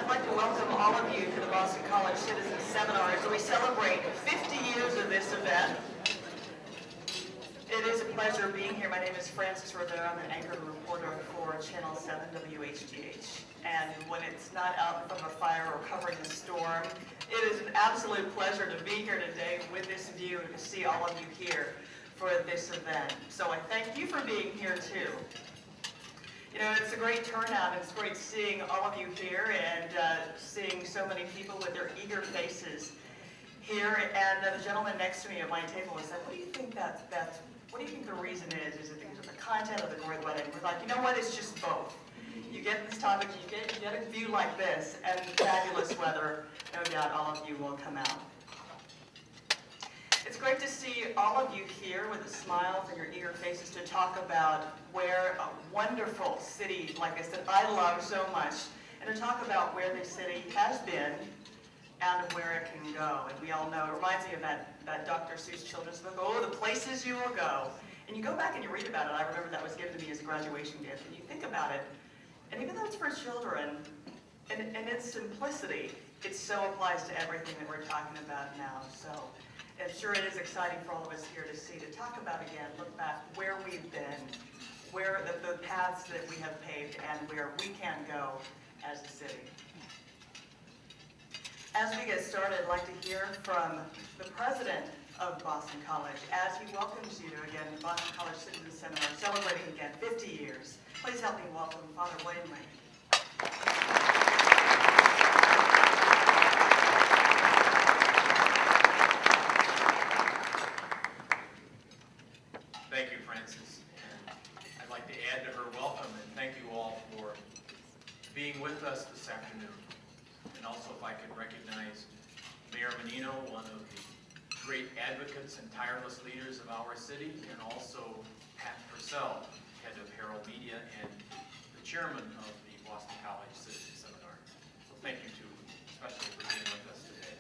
like to welcome all of you to the Boston College Citizen Seminar as we celebrate 50 years of this event. It is a pleasure being here. My name is Frances Rivera. I'm an anchor reporter for Channel 7 WHGH. And when it's not out from a fire or covering a storm, it is an absolute pleasure to be here today with this view and to see all of you here for this event. So I thank you for being here too. You know, it's a great turnout. It's great seeing all of you here and seeing so many people with their eager faces here. And the gentleman next to me at my table was like, what do you think what do you think the reason is? Is it because of the content or the great wedding? We're like, you know what, it's just both. You get this topic, you get a view like this, and fabulous weather, no doubt all of you will come out. It's great to see all of you here with the smiles and your eager faces to talk about where a wonderful city, like I said, I love so much, and to talk about where this city has been and where it can go. And we all know, it reminds me of that Dr. Seuss children's book, Oh, the Places You Will Go. And you go back and you read about it. I remember that was given to me as a graduation gift. And you think about it, and even though it's for children, and its simplicity, it so applies to everything that we're talking about now. So I'm sure it is exciting for all of us here to see, to talk about again, look back where we've been, where the paths that we have paved, and where we can go as a city. As we get started, I'd like to hear from the president of Boston College as he welcomes you to, again, the Boston College Citizen Seminar, celebrating again 50 years. Please help me welcome Father Wayne Lane. Thank you, Frances. And I'd like to add to her welcome and thank you all for being with us this afternoon. And also, if I could recognize Mayor Menino, one of the great advocates and tireless leaders of our city, and also Pat Purcell, head of Herald Media and the chairman of the Boston College Citizen Seminar. So thank you too, especially for being with us today.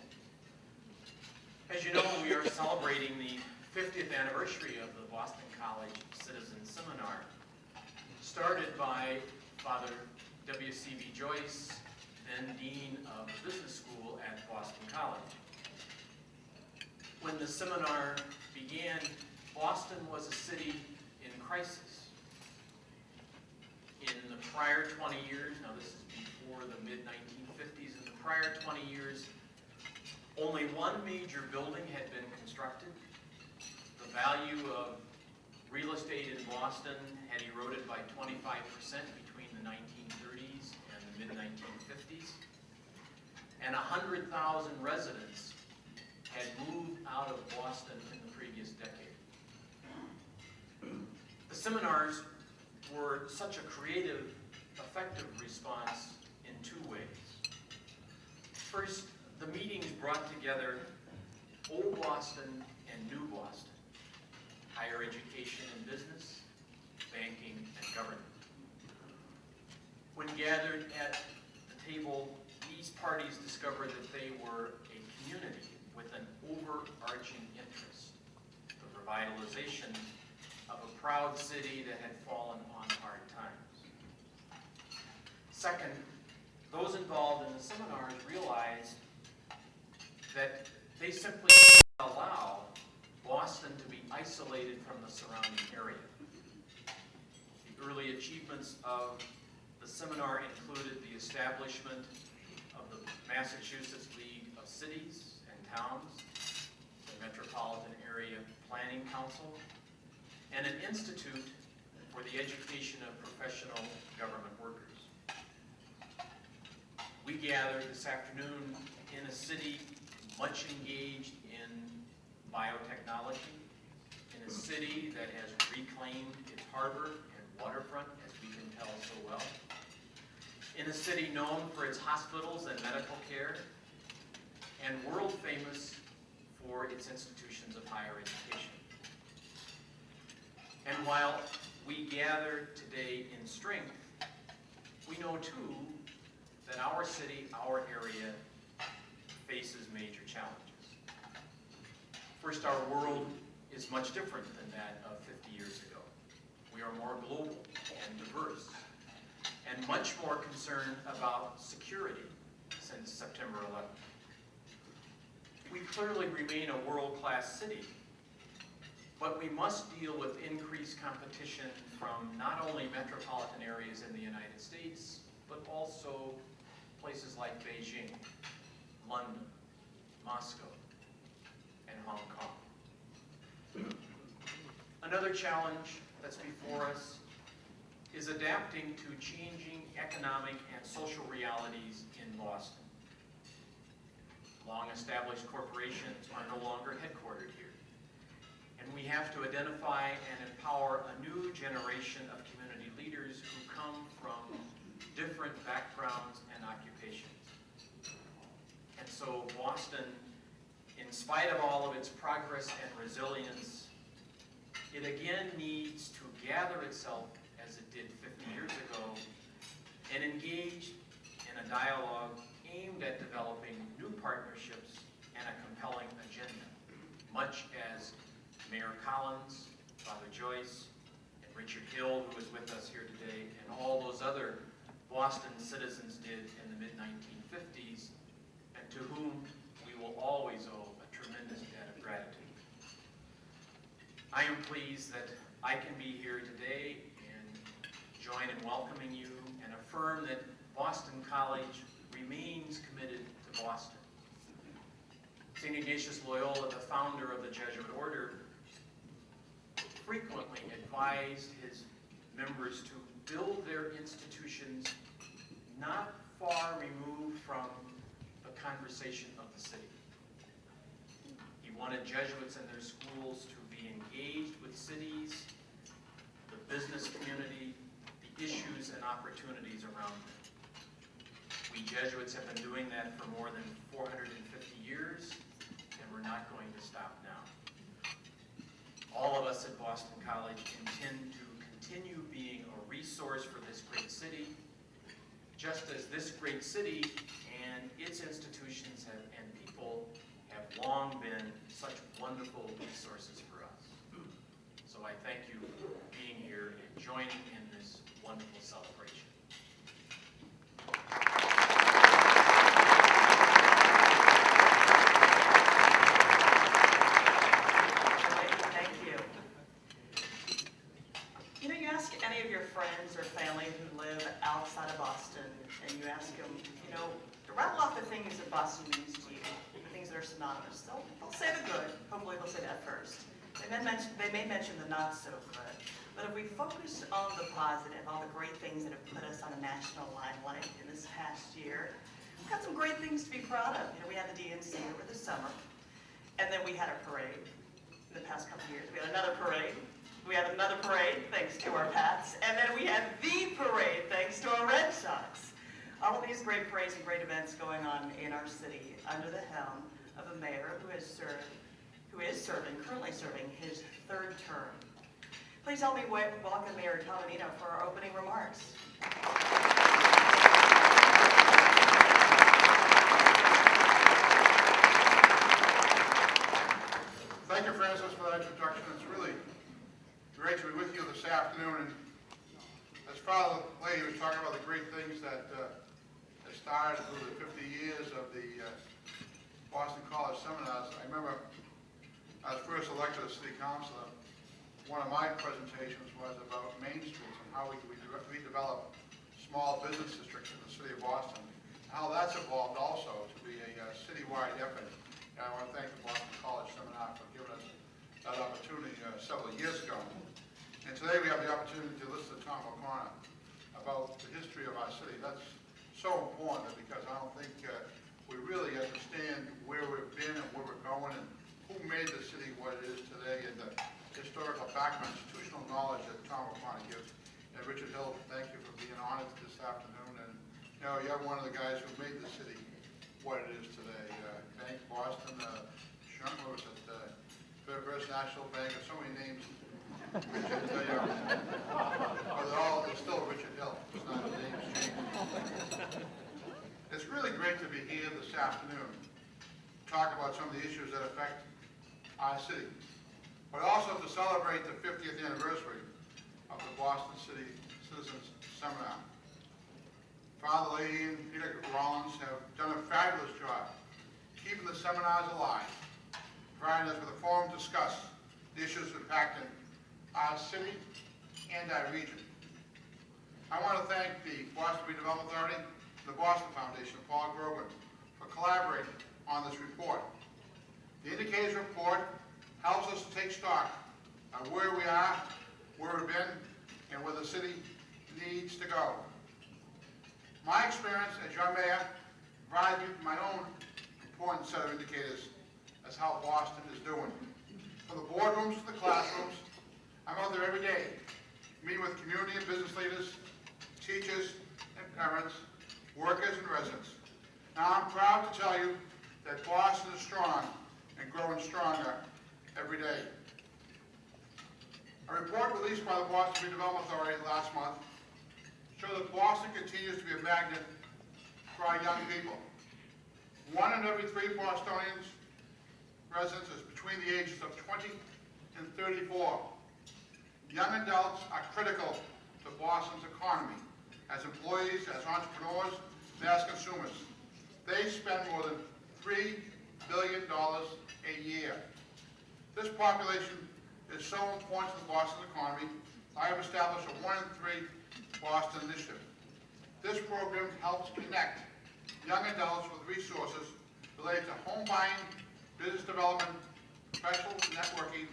As you know, we are celebrating the 50th anniversary of the Boston College Citizen Seminar, started by Father W.C.B. Joyce, then Dean of the Business School at Boston College. When the seminar began, Boston was a city in crisis. In the prior 20 years, now this is before the mid-1950s, in the prior 20 years, only one major building had been constructed. The value of real estate in Boston had eroded by 25% between the 1930s and the mid-1950s. And 100,000 residents had moved out of Boston in the previous decade. The seminars were such a creative, effective response in two ways. First, the meetings brought together old Boston and new Boston, higher education and business, banking and government. When gathered at the table, these parties discovered that they were a community with an overarching interest, the revitalization of a proud city that had fallen on hard times. Second, those involved in the seminars realized that they simply didn't allow Boston to be isolated from the surrounding area. The early achievements of the seminar included the establishment of the Massachusetts League of Cities and Towns, the Metropolitan Area Planning Council, and an institute for the education of professional government workers. We gathered this afternoon in a city much engaged in biotechnology, in a city that has reclaimed its harbor and waterfront, as we can tell so well, in a city known for its hospitals and medical care, and world famous for its institutions of higher education. And while we gather today in strength, we know too that our city, our area, faces major challenges. First, our world is much different than that of 50 years ago. We are more global and diverse, and much more concerned about security since September 11th. We clearly remain a world-class city, but we must deal with increased competition from not only metropolitan areas in the United States, but also places like Beijing, London, Moscow, and Hong Kong. Another challenge that's before us is adapting to changing economic and social realities in Boston. Long-established corporations are no longer headquartered here, and we have to identify and empower a new generation of community leaders who come from different backgrounds and occupations. And so Boston, in spite of all of its progress and resilience, it again needs to gather itself as it did 50 years ago and engage in a dialogue aimed at developing new partnerships and a compelling agenda, much as Mayor Collins, Father Joyce, and Richard Hill, who is with us here today, and all those other Boston citizens did in the mid-1950s, and to whom we will always owe a tremendous debt of gratitude. I am pleased that I can be here today and join in welcoming you and affirm that Boston College remains committed to Boston. St. Ignatius Loyola, the founder of the Jesuit order, frequently advised his members to build their institutions not far removed from the conversation of the city. He wanted Jesuits in their schools to be engaged with cities, the business community, the issues and opportunities around them. We Jesuits have been doing that for more than 450 years, and we're not going to stop now. All of us at Boston College intend to continue being a resource for this great city, just as this great city and its institutions and people have long been such wonderful resources for us. So I thank you for being here and joining in this wonderful celebration. Thank you. You know, you ask any of your friends or family who live outside of Boston, and you ask them, you know, to rattle off the things that Boston means to you, the things that are synonymous. They'll say the good. Hopefully they'll say that first. They may mention the not so good. But if we focus on the positive, all the great things that have put us on a national limelight in this past year, we've got some great things to be proud of. You know, we had the DNC over the summer, and then we had a parade in the past couple of years. We had another parade. We had another parade, thanks to our Pats. And then we had the parade, thanks to our Red Sox. All of these great parades and great events going on in our city under the helm of a mayor who is currently serving his third term. Please help me welcome Mayor Menino for our opening remarks. Thank you, Francis, for that introduction. It's really great to be with you this afternoon. And as Father Lady was talking about the great things that started through the 50 years of the Boston College seminars, I remember I was first elected as city councilor. One of my presentations was about Main Streets and how we redevelop small business districts in the city of Boston, and how that's evolved also to be a citywide effort. And I want to thank the Boston College Seminar for giving us that opportunity several years ago. And today we have the opportunity to listen to Tom O'Connor about the history of our city. That's so important because I don't think we really understand where we've been and where we're going and who made the city what it is today and the historical background, institutional knowledge that Tom O'Connor gives. And Richard Hill, thank you for being honored this afternoon. And you know, you're one of the guys who made the city what it is today. Bank Boston, Sherman was at First National Bank, and so many names. Richard, but it's still Richard Hill. It's not the names changed. It's really great to be here this afternoon, talk about some of the issues that affect our city, but also to celebrate the 50th anniversary of the Boston City Citizens Seminar. Father Lady and Peter Rollins have done a fabulous job keeping the seminars alive, providing us with a forum to discuss the issues impacting our city and our region. I want to thank the Boston Redevelopment Authority and the Boston Foundation, Paul Grogan, for collaborating on this report. The indicators report helps us to take stock of where we are, where we've been, and where the city needs to go. My experience as your mayor provides me with my own important set of indicators as how Boston is doing. From the boardrooms to the classrooms, I'm out there every day, meeting with community and business leaders, teachers and parents, workers and residents. Now I'm proud to tell you that Boston is strong and growing stronger every day. A report released by the Boston Redevelopment Authority last month showed that Boston continues to be a magnet for our young people. 1 in every 3 Bostonians residents is between the ages of 20 and 34. Young adults are critical to Boston's economy as employees, as entrepreneurs, and as consumers. They spend more than $3 billion a year. This population is so important to the Boston economy, I have established a 1 in 3 Boston initiative. This program helps connect young adults with resources related to home buying, business development, professional networking,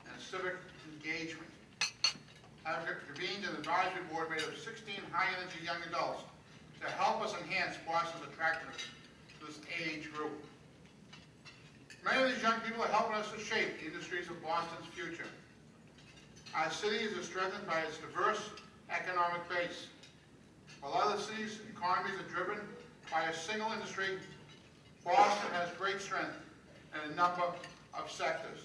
and civic engagement. I have convened an advisory board made of 16 high-energy young adults to help us enhance Boston's attractiveness to this age group. Many of these young people are helping us to shape the industries of Boston's future. Our city is strengthened by its diverse economic base. While other cities' economies are driven by a single industry, Boston has great strength in a number of sectors.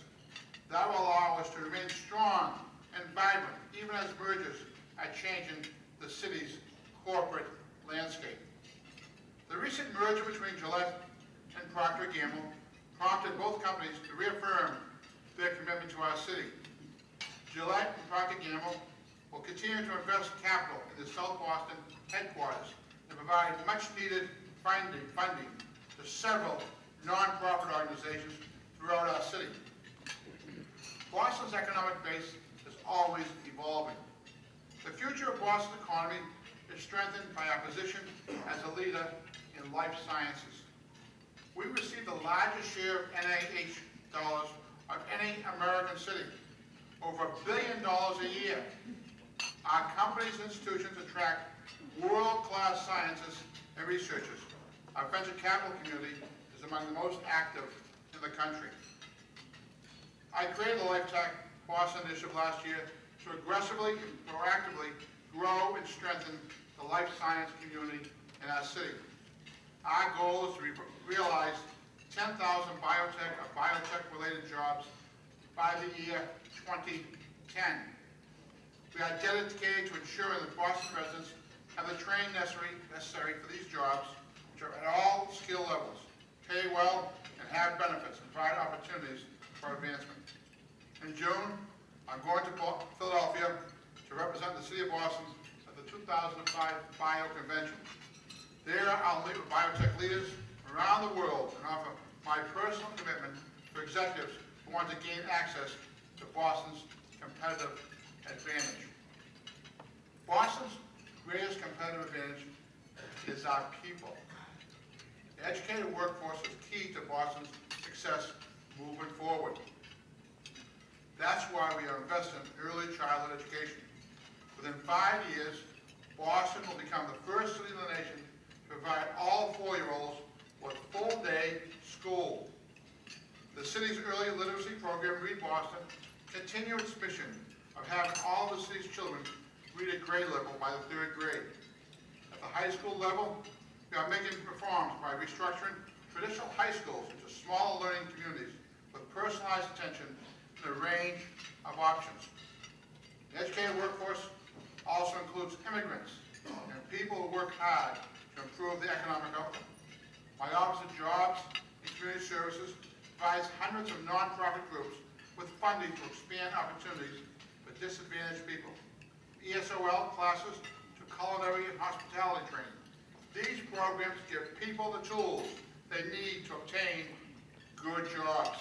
That will allow us to remain strong and vibrant, even as mergers are changing the city's corporate landscape. The recent merger between Gillette and Procter & Gamble prompted both companies to reaffirm their commitment to our city. Gillette and Procter & Gamble will continue to invest capital in the South Boston headquarters and provide much-needed funding to several nonprofit organizations throughout our city. Boston's economic base is always evolving. The future of Boston's economy is strengthened by our position as a leader in life sciences. We receive the largest share of NIH dollars of any American city, over $1 billion a year. Our companies and institutions attract world-class scientists and researchers. Our venture capital community is among the most active in the country. I created the LifeTech Boston Initiative last year to aggressively and proactively grow and strengthen the life science community in our city. Our goal is to realize 10,000 biotech or biotech-related jobs by the year 2010. We are dedicated to ensuring that Boston residents have the training necessary for these jobs, which are at all skill levels, pay well, and have benefits and provide opportunities for advancement. In June, I'm going to Philadelphia to represent the City of Boston at the 2005 Bio Convention. There, I'll meet with biotech leaders around the world and offer my personal commitment to executives who want to gain access to Boston's competitive advantage. Boston's greatest competitive advantage is our people. The educated workforce is key to Boston's success moving forward. That's why we are investing in early childhood education. Within 5 years, Boston will become the first city in the nation to provide all 4-year-olds with full-day school. The city's early literacy program, Read Boston, continues its mission of having all of the city's children read at grade level by the 3rd grade. At the high school level, we are making reforms by restructuring traditional high schools into smaller learning communities with personalized attention and a range of options. The educated workforce also includes immigrants and people who work hard to improve the economic outcome. My Office of Jobs and Community Services provides hundreds of nonprofit groups with funding to expand opportunities for disadvantaged people. ESOL classes to culinary and hospitality training. These programs give people the tools they need to obtain good jobs.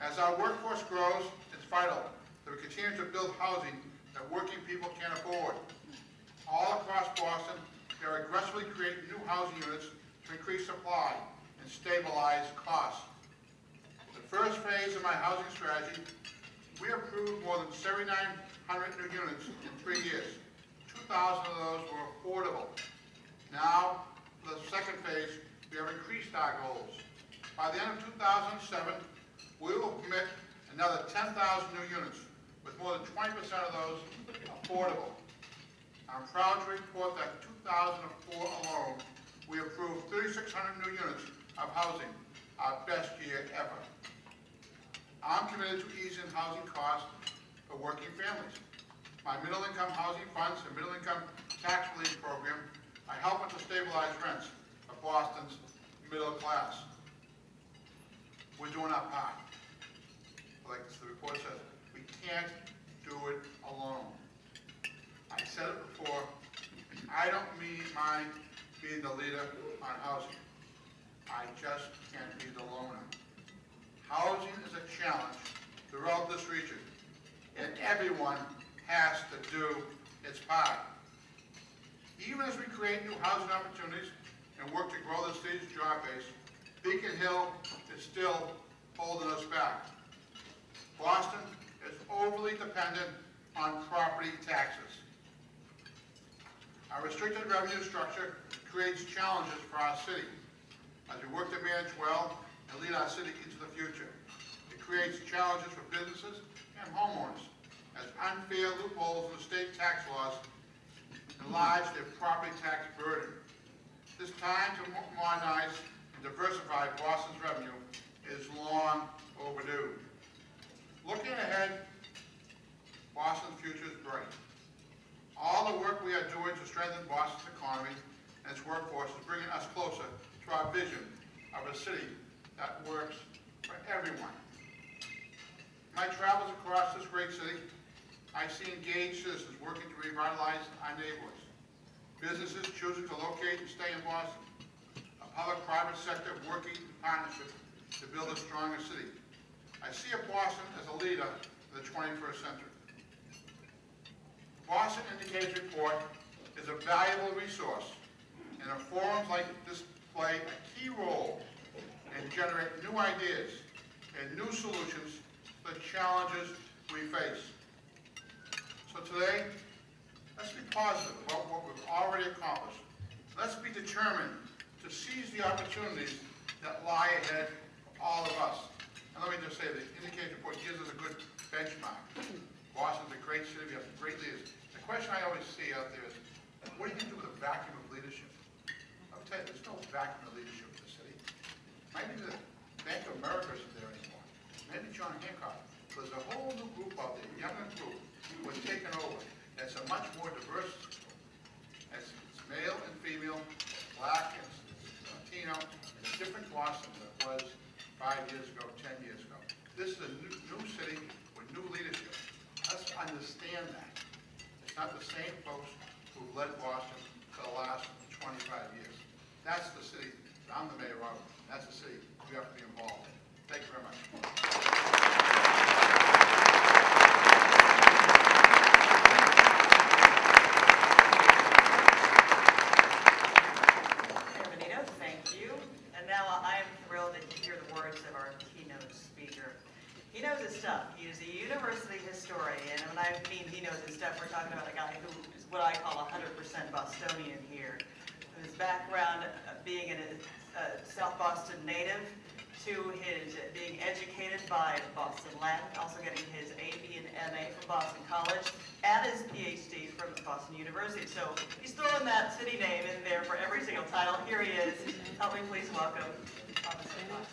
As our workforce grows, it's vital that we continue to build housing that working people can afford. All across Boston, they are aggressively creating new housing units to increase supply and stabilize costs. The first phase of my housing strategy, we approved more than 7,900 new units in 3 years. 2,000 of those were affordable. Now, for the second phase, we have increased our goals. By the end of 2007, we will commit another 10,000 new units, with more than 20% of those affordable. I'm proud to report that in 2004 alone, we approved 3,600 new units of housing, our best year ever. I'm committed to easing housing costs for working families. My middle-income housing funds and middle-income tax relief program are helping to stabilize rents of Boston's middle class. We're doing our part. Like the report says, we can't do it alone. I said it before, I don't mind being the leader on housing. I just can't be the loner. Housing is a challenge throughout this region, and everyone has to do its part. Even as we create new housing opportunities and work to grow the city's job base, Beacon Hill is still holding us back. Boston is overly dependent on property taxes. Our restricted revenue structure creates challenges for our city as we work to manage well and lead our city into the future. It creates challenges for businesses and homeowners as unfair loopholes in the state tax laws enlarge their property tax burden. This time to modernize and diversify Boston's revenue is long overdue. Looking ahead, Boston's future is bright. All the work we are doing to strengthen Boston's economy and its workforce is bringing us closer to our vision of a city that works for everyone. In my travels across this great city, I see engaged citizens working to revitalize our neighborhoods. Businesses choosing to locate and stay in Boston. A public-private sector working in partnership to build a stronger city. I see a Boston as a leader in the 21st century. The Boston Indicators Report is a valuable resource, and forums like this play a key role in generating new ideas and new solutions to the challenges we face. So today, let's be positive about what we've already accomplished. Let's be determined to seize the opportunities that lie ahead for all of us. And let me just say, the Indicators Report gives us a good benchmark. Boston's a great city, we have great leaders. The question I always see out there is, what do you do with a vacuum of leadership? I'll tell you, there's no vacuum of leadership in the city. Maybe the Bank of America isn't there anymore. Maybe John Hancock. There's a whole new group out there, younger group, who has taken over. It's a much more diverse group. It's male and female, black and Latino. It's a different Boston than it was 5 years ago, 10 years ago. This is a new city with new leadership. Let's understand that. It's not the same folks who led Boston for the last 25 years. That's the city that I'm the mayor of. That's the city we have to be involved in. Thank you very much. Mayor Menino, thank you. And now I am thrilled to hear the words of our keynote speaker. He knows his stuff. He is a university historian, and when I mean he knows his stuff, we're talking about a guy who is what I call 100% Bostonian here. His background being a South Boston native, to his being educated by Boston Latin, also getting his AB and MA from Boston College, and his PhD from Boston University. So he's throwing that city name in there for every single title. Here he is. Help me please welcome Thomas Hancock.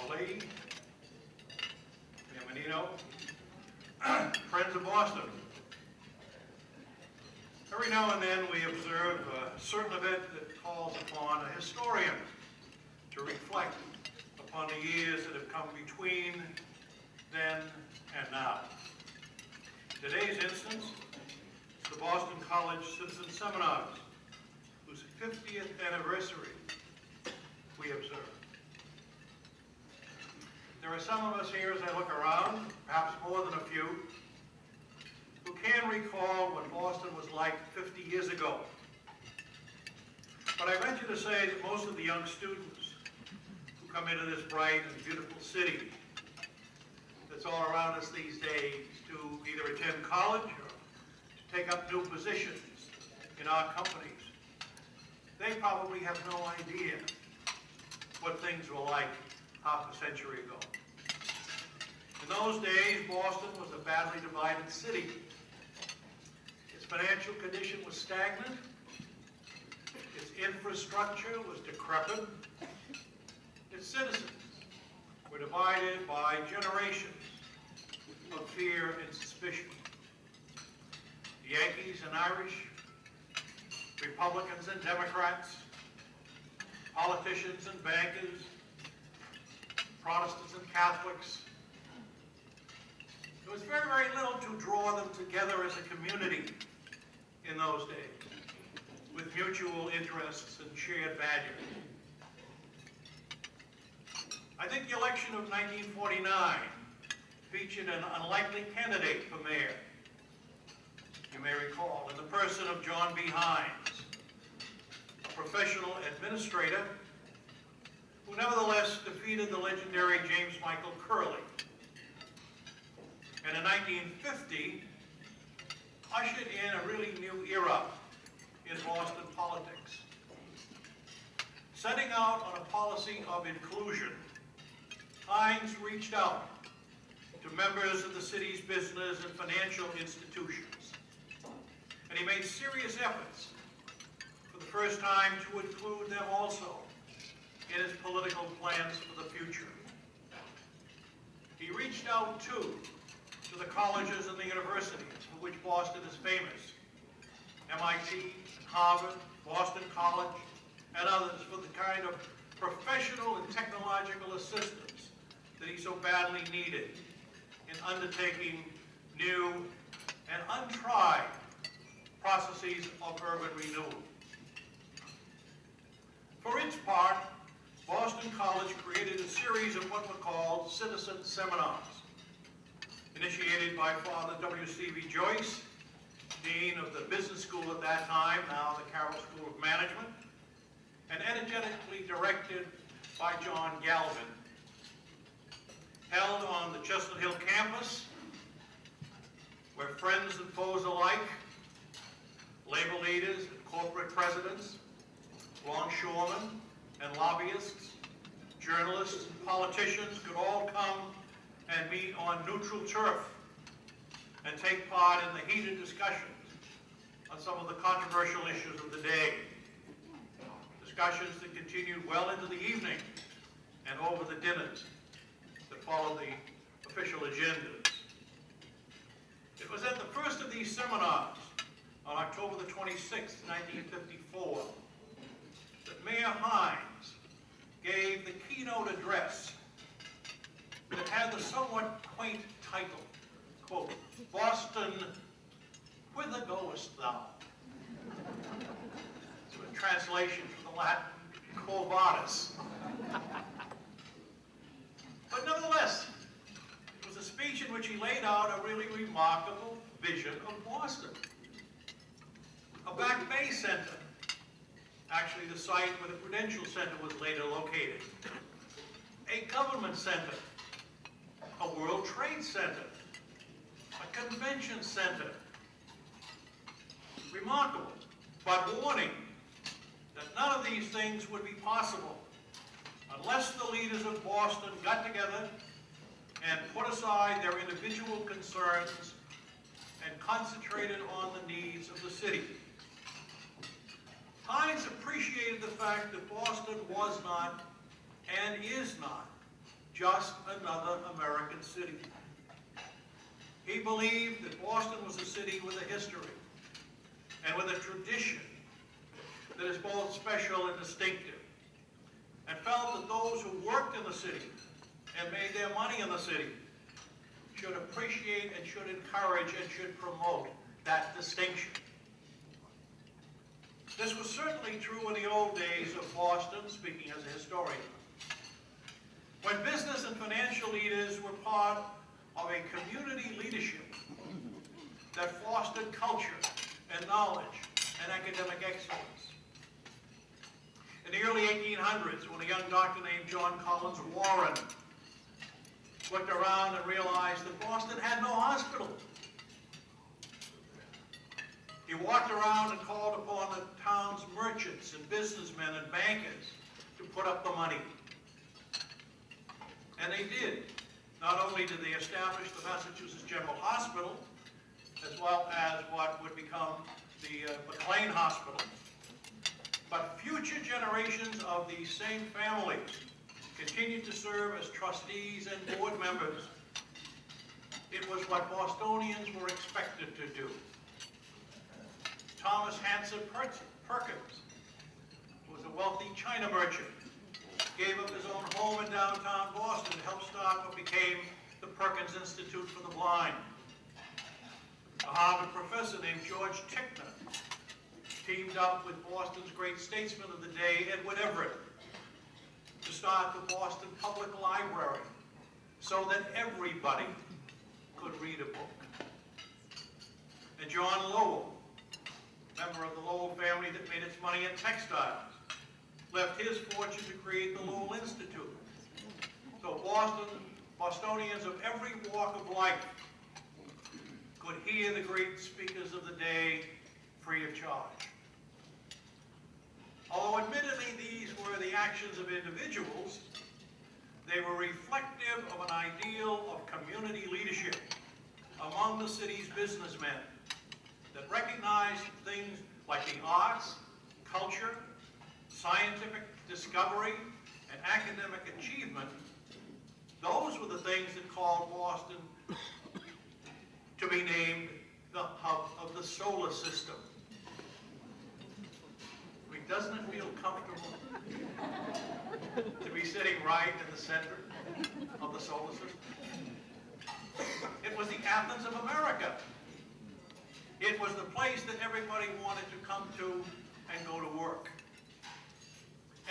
Lady, Menino, friends of Boston. Every now and then we observe a certain event that calls upon a historian to reflect upon upon the years that have come between then and now. In today's instance, it's the Boston College Citizen Seminars, whose 50th anniversary we observe. There are some of us here, as I look around, perhaps more than a few, who can recall what Boston was like 50 years ago. But I venture to say that most of the young students who come into this bright and beautiful city that's all around us these days to either attend college or to take up new positions in our companies, they probably have no idea what things were like half a century ago. In those days, Boston was a badly divided city. Its financial condition was stagnant. Its infrastructure was decrepit. Its citizens were divided by generations of fear and suspicion. The Yankees and Irish, Republicans and Democrats, politicians and bankers, Protestants and Catholics. There was very, very little to draw them together as a community in those days, with mutual interests and shared values. I think the election of 1949 featured an unlikely candidate for mayor. You may recall, in the person of John B. Hines, a professional administrator who nevertheless defeated the legendary James Michael Curley. And in 1950, ushered in a really new era in Boston politics. Setting out on a policy of inclusion, Hines reached out to members of the city's business and financial institutions. And he made serious efforts for the first time to include them also in his political plans for the future. He reached out, too, to the colleges and the universities for which Boston is famous, MIT, and Harvard, Boston College, and others, for the kind of professional and technological assistance that he so badly needed in undertaking new and untried processes of urban renewal. For its part, Boston College created a series of what were called citizen seminars, initiated by Father W.C.V. Joyce, Dean of the Business School at that time, now the Carroll School of Management, and energetically directed by John Galvin. Held on the Chestnut Hill campus, where friends and foes alike, labor leaders and corporate presidents, longshoremen and lobbyists, journalists and politicians could all come and meet on neutral turf and take part in the heated discussions on some of the controversial issues of the day. Discussions that continued well into the evening and over the dinners that followed the official agendas. It was at the first of these seminars on October the 26th, 1954, that Mayor Hines gave the keynote address that had the somewhat quaint title, quote, "Boston, whither goest thou?" It's a translation from the Latin, quo vadis. But nevertheless, it was a speech in which he laid out a really remarkable vision of Boston. A Back Bay Center, actually the site where the Prudential Center was later located. A government center, a World Trade Center, a convention center. Remarkable, but warning that none of these things would be possible unless the leaders of Boston got together and put aside their individual concerns and concentrated on the needs of the city. Hines appreciated the fact that Boston was not and is not just another American city. He believed that Boston was a city with a history and with a tradition that is both special and distinctive. and felt that those who worked in the city and made their money in the city should appreciate and should encourage and should promote that distinction. This was certainly true in the old days of Boston, speaking as a historian, when business and financial leaders were part of a community leadership that fostered culture and knowledge and academic excellence. In the early 1800s, when a young doctor named John Collins Warren looked around and realized that Boston had no hospital, he walked around and called upon the town's merchants and businessmen and bankers to put up the money. And they did. Not only did they establish the Massachusetts General Hospital, as well as what would become the McLean Hospital, but future generations of these same families continued to serve as trustees and board members. It was what Bostonians were expected to do. Thomas Hanson Perkins was a wealthy China merchant, gave up his own home in downtown Boston to help start what became the Perkins Institute for the Blind. A Harvard professor named George Tickner teamed up with Boston's great statesman of the day, Edward Everett, to start the Boston Public Library so that everybody could read a book. And John Lowell, member of the Lowell family that made its money in textiles, left his fortune to create the Lowell Institute. So Bostonians of every walk of life could hear the great speakers of the day free of charge. Although admittedly these were the actions of individuals, they were reflective of an ideal of community leadership among the city's businessmen that recognized things like the arts, culture, scientific discovery, and academic achievement. Those were the things that called Boston to be named the hub of the solar system. I mean, doesn't it feel comfortable to be sitting right in the center of the solar system? It was the Athens of America. It was the place that everybody wanted to come to and go to work.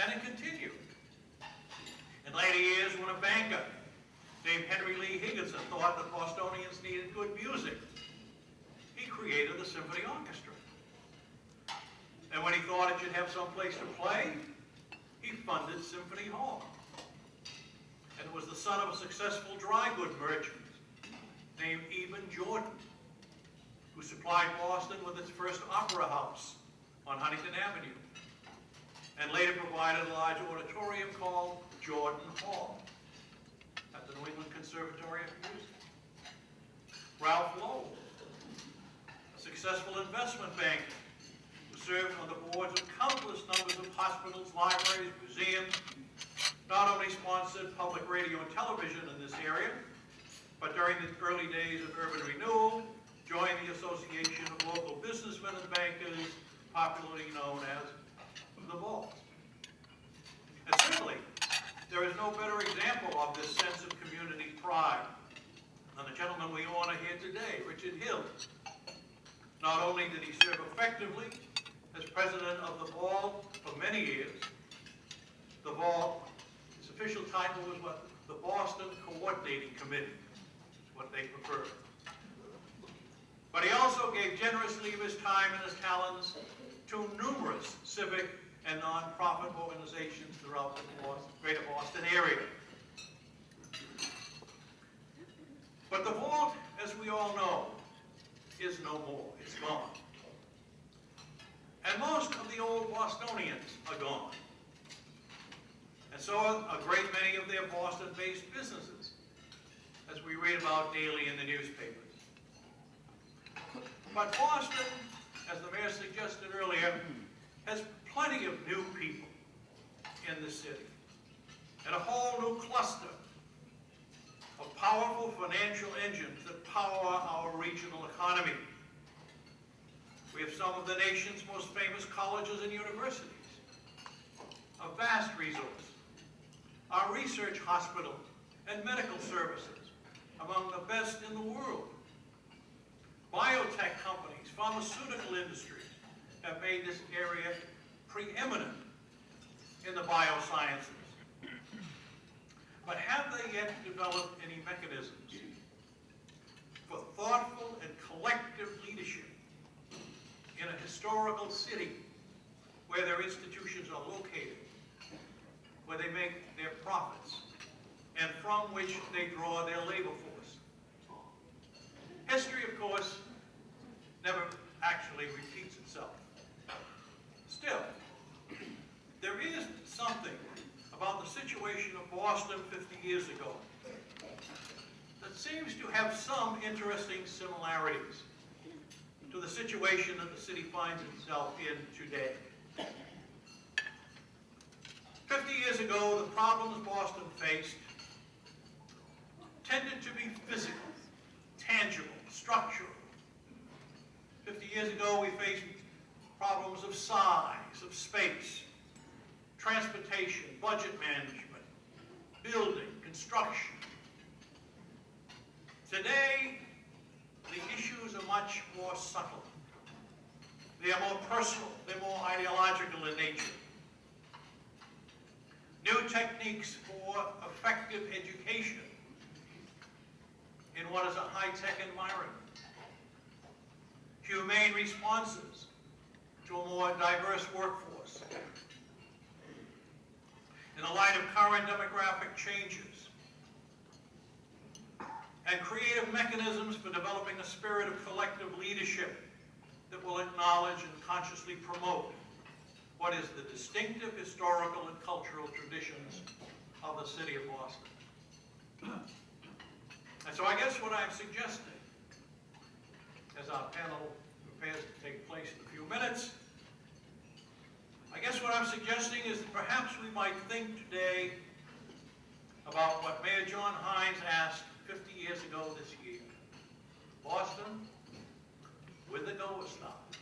And it continued. In later years, when a banker named Henry Lee Higginson thought that Bostonians needed good music, he created the symphony orchestra. And when he thought it should have some place to play, he funded Symphony Hall. And it was the son of a successful dry goods merchant named Eben Jordan, who supplied Boston with its first opera house on Huntington Avenue, and later provided a large auditorium called Jordan Hall at the New England Conservatory of Music. Ralph Lowell, a successful investment banker who served on the boards of countless numbers of hospitals, libraries, museums, not only sponsored public radio and television in this area, but during the early days of urban renewal, joined the Association of Local Businessmen and Bankers, popularly known as the Vault. And certainly, there is no better example of this sense of community pride than the gentleman we honor here today, Richard Hill. Not only did he serve effectively as president of the Vault for many years, the Vault, its official title was what? The Boston Coordinating Committee, what they preferred. But he also gave generously of his time and his talents to numerous civic and non-profit organizations throughout the greater Boston area. But the Vault, as we all know, is no more. It's gone. And most of the old Bostonians are gone. And so are a great many of their Boston-based businesses, as we read about daily in the newspapers. But Boston, as the mayor suggested earlier, has plenty of new people in the city, and a whole new cluster of powerful financial engines that power our regional economy. We have some of the nation's most famous colleges and universities, a vast resource our research hospitals and medical services, among the best in the world. Biotech companies, pharmaceutical industries have made this area preeminent in the biosciences. But have they yet developed any mechanisms for thoughtful and collective leadership in a historical city where their institutions are located, where they make their profits, and from which they draw their labor force? History, of course, never actually repeats itself. Still, there is something about the situation of Boston 50 years ago that seems to have some interesting similarities to the situation that the city finds itself in today. 50 years ago, the problems Boston faced tended to be physical, tangible, structural. 50 years ago, we faced problems of size, of space, transportation, budget management, building, construction. Today, the issues are much more subtle. They are more personal, they're more ideological in nature. New techniques for effective education in what is a high-tech environment. Humane responses to a more diverse workforce. In the light of current demographic changes, and creative mechanisms for developing a spirit of collective leadership that will acknowledge and consciously promote what is the distinctive historical and cultural traditions of the city of Boston. And so I guess what I'm suggesting, as our panel prepares to take place in a few minutes, I guess what I'm suggesting is that perhaps we might think today about what Mayor John Hines asked 50 years ago this year. Boston, with the goer stop.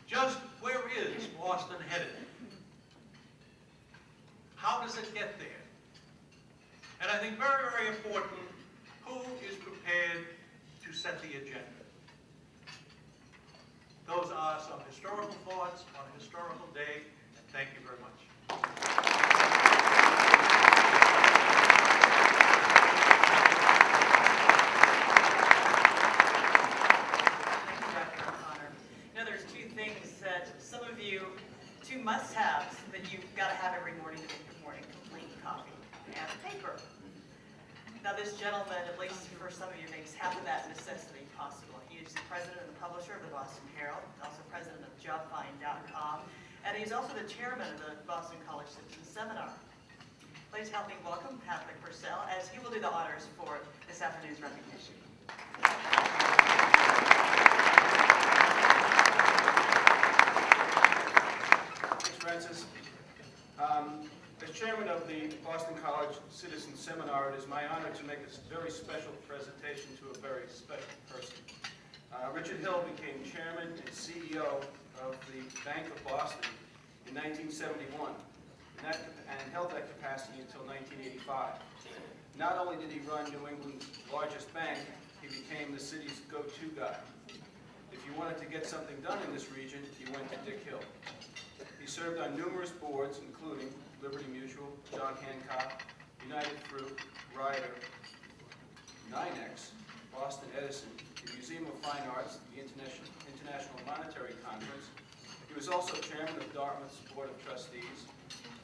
Just where is Boston headed? How does it get there? And I think very, very important, who is prepared to set the agenda? Those are some historical thoughts on a historical day, and thank you very much. Thank you, Dr. O'Connor. You know, there's two things that some of you, two must-haves that you've got to have every morning to make your morning: complete coffee and paper. Now, this gentleman, at least for some of you, makes half of that necessity possible. He is the president and the publisher of the Boston Herald, also president of JobFind.com, and he's also the chairman of the Boston College Citizens Seminar. Please help me welcome Patrick Purcell, as he will do the honors for this afternoon's recognition. Thanks, Francis. As chairman of the Boston College Citizens Seminar, it is my honor to make a very special presentation to a very special person. Richard Hill became chairman and CEO of the Bank of Boston in 1971 and held that capacity until 1985. Not only did he run New England's largest bank, he became the city's go-to guy. If you wanted to get something done in this region, you went to Dick Hill. He served on numerous boards, including Liberty Mutual, John Hancock, United Fruit, Ryder, NYNEX, Boston Edison, the Museum of Fine Arts, the International Monetary Conference. He was also chairman of Dartmouth's Board of Trustees,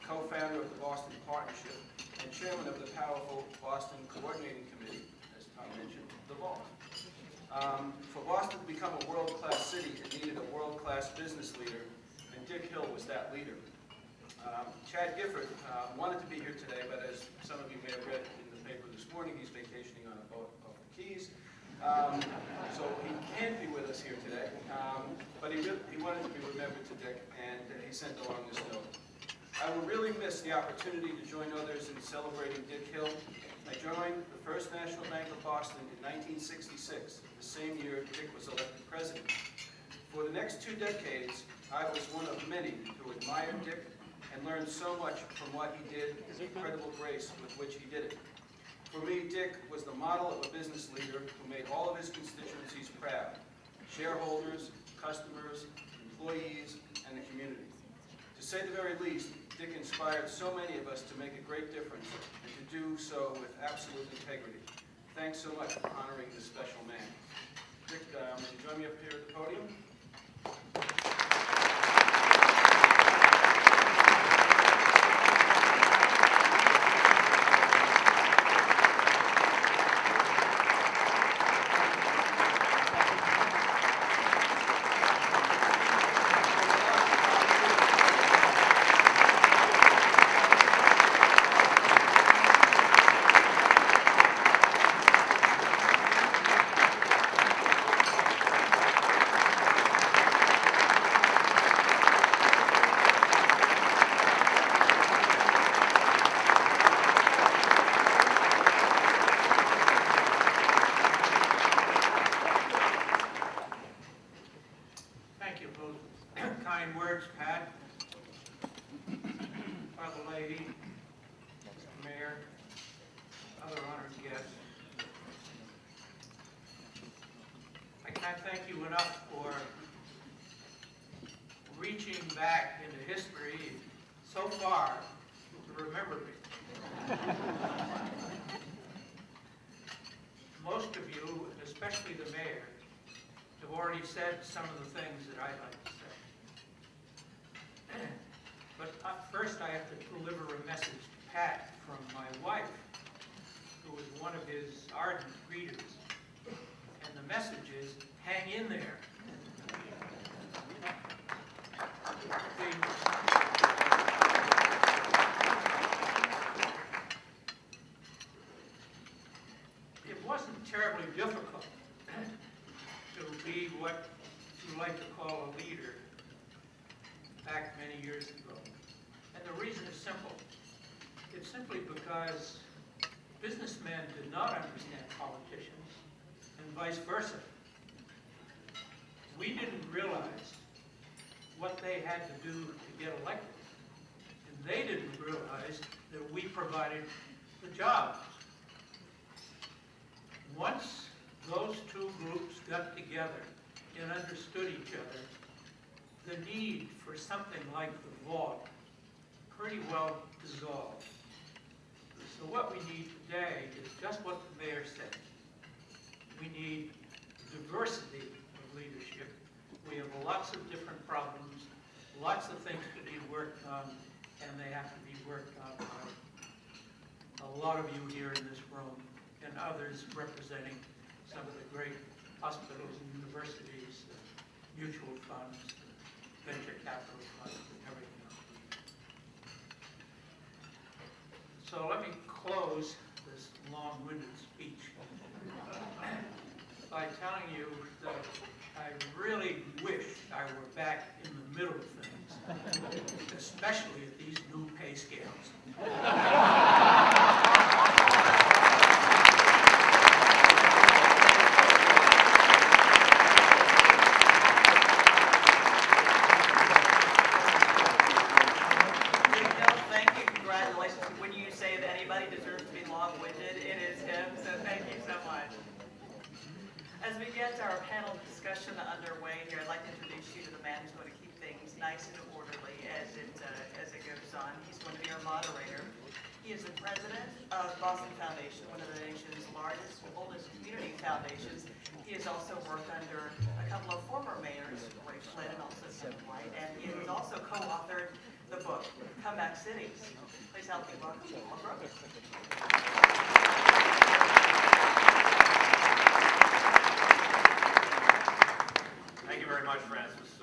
co-founder of the Boston Partnership, and chairman of the powerful Boston Coordinating Committee, as Tom mentioned, the vault. For Boston to become a world-class city, it needed a world-class business leader, and Dick Hill was that leader. Chad Gifford wanted to be here today, but as some of you may have read in the paper this morning, he's vacationing on a boat off the Keys. So he can't be with us here today, but he wanted to be remembered to Dick, and he sent along this note. I will really miss the opportunity to join others in celebrating Dick Hill. I joined the First National Bank of Boston in 1966, the same year Dick was elected president. For the next 2 decades, I was one of many who admired Dick and learned so much from what he did and the incredible grace with which he did it. For me, Dick was the model of a business leader who made all of his constituencies proud: shareholders, customers, employees, and the community. To say the very least, Dick inspired so many of us to make a great difference and to do so with absolute integrity. Thanks so much for honoring this special man. Dick, would you join me up here at the podium? Thank you for those kind words, Pat. Father Lady, Mayor, other honored guests. I can't thank you enough for reaching back into history so far to remember me. Most of you, and especially the mayor, have already said some of the things that I'd like to say. But first I have to deliver a message to Pat from my wife, who is one of his ardent readers. And the message is, hang in there. It wasn't terribly difficult to be what you like to call a leader back many years ago. And the reason is simple. It's simply because businessmen did not understand politicians, and vice versa. We didn't realize what they had to do to get elected, and they didn't realize that we provided the jobs. Once those two groups got together and understood each other, the need for something like the vault pretty well dissolved. So what we need today is just what the mayor said. We need diversity of leadership. We have lots of different problems, lots of things to be worked on, and they have to be worked on by a lot of you here in this room and others representing some of the great hospitals and universities, mutual funds, venture capital funds, and everything else. So let me close this long-winded speech by telling you that I really wish I were back in the middle of things, especially at these new pay scales. When you say that anybody deserves to be long-winded, it is him, so thank you so much. As we get our panel discussion underway here, I'd like to introduce you to the man who's going to keep things nice and orderly as it goes on. He's going to be our moderator. He is the president of Boston Foundation, one of the nation's largest, oldest community foundations. He has also worked under a couple of former mayors, Ray Flynn and also Tim White, and he has also co-authored the book, Comeback Cities. Please help me welcome Paul Brooks. Thank you very much, Francis,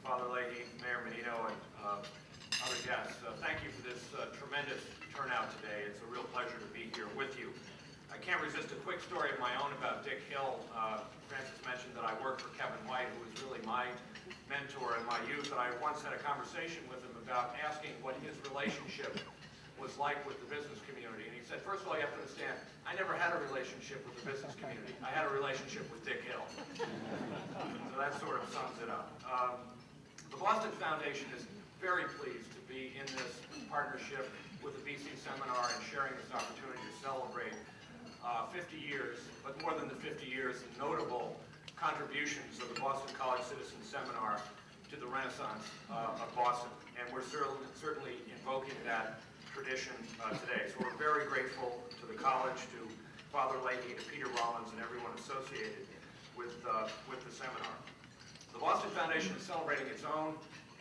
Father Leahy, Mayor Menino, and other guests. Thank you for this tremendous turnout today. It's a real pleasure to be here with you. I can't resist a quick story of my own about Dick Hill. Francis mentioned that I worked for Kevin White, who was really my mentor in my youth, and I once had a conversation with him about asking what his relationship was like with the business community. And he said, first of all, you have to understand, I never had a relationship with the business community. I had a relationship with Dick Hill. So that sort of sums it up. The Boston Foundation is very pleased to be in this partnership with the BC Seminar and sharing this opportunity to celebrate 50 years, but more than the 50 years, notable contributions of the Boston College Citizen Seminar to the Renaissance of Boston. And we're certainly invoking that tradition today. So we're very grateful to the college, to Father Leahy, to Peter Rollins, and everyone associated with the seminar. The Boston Foundation is celebrating its own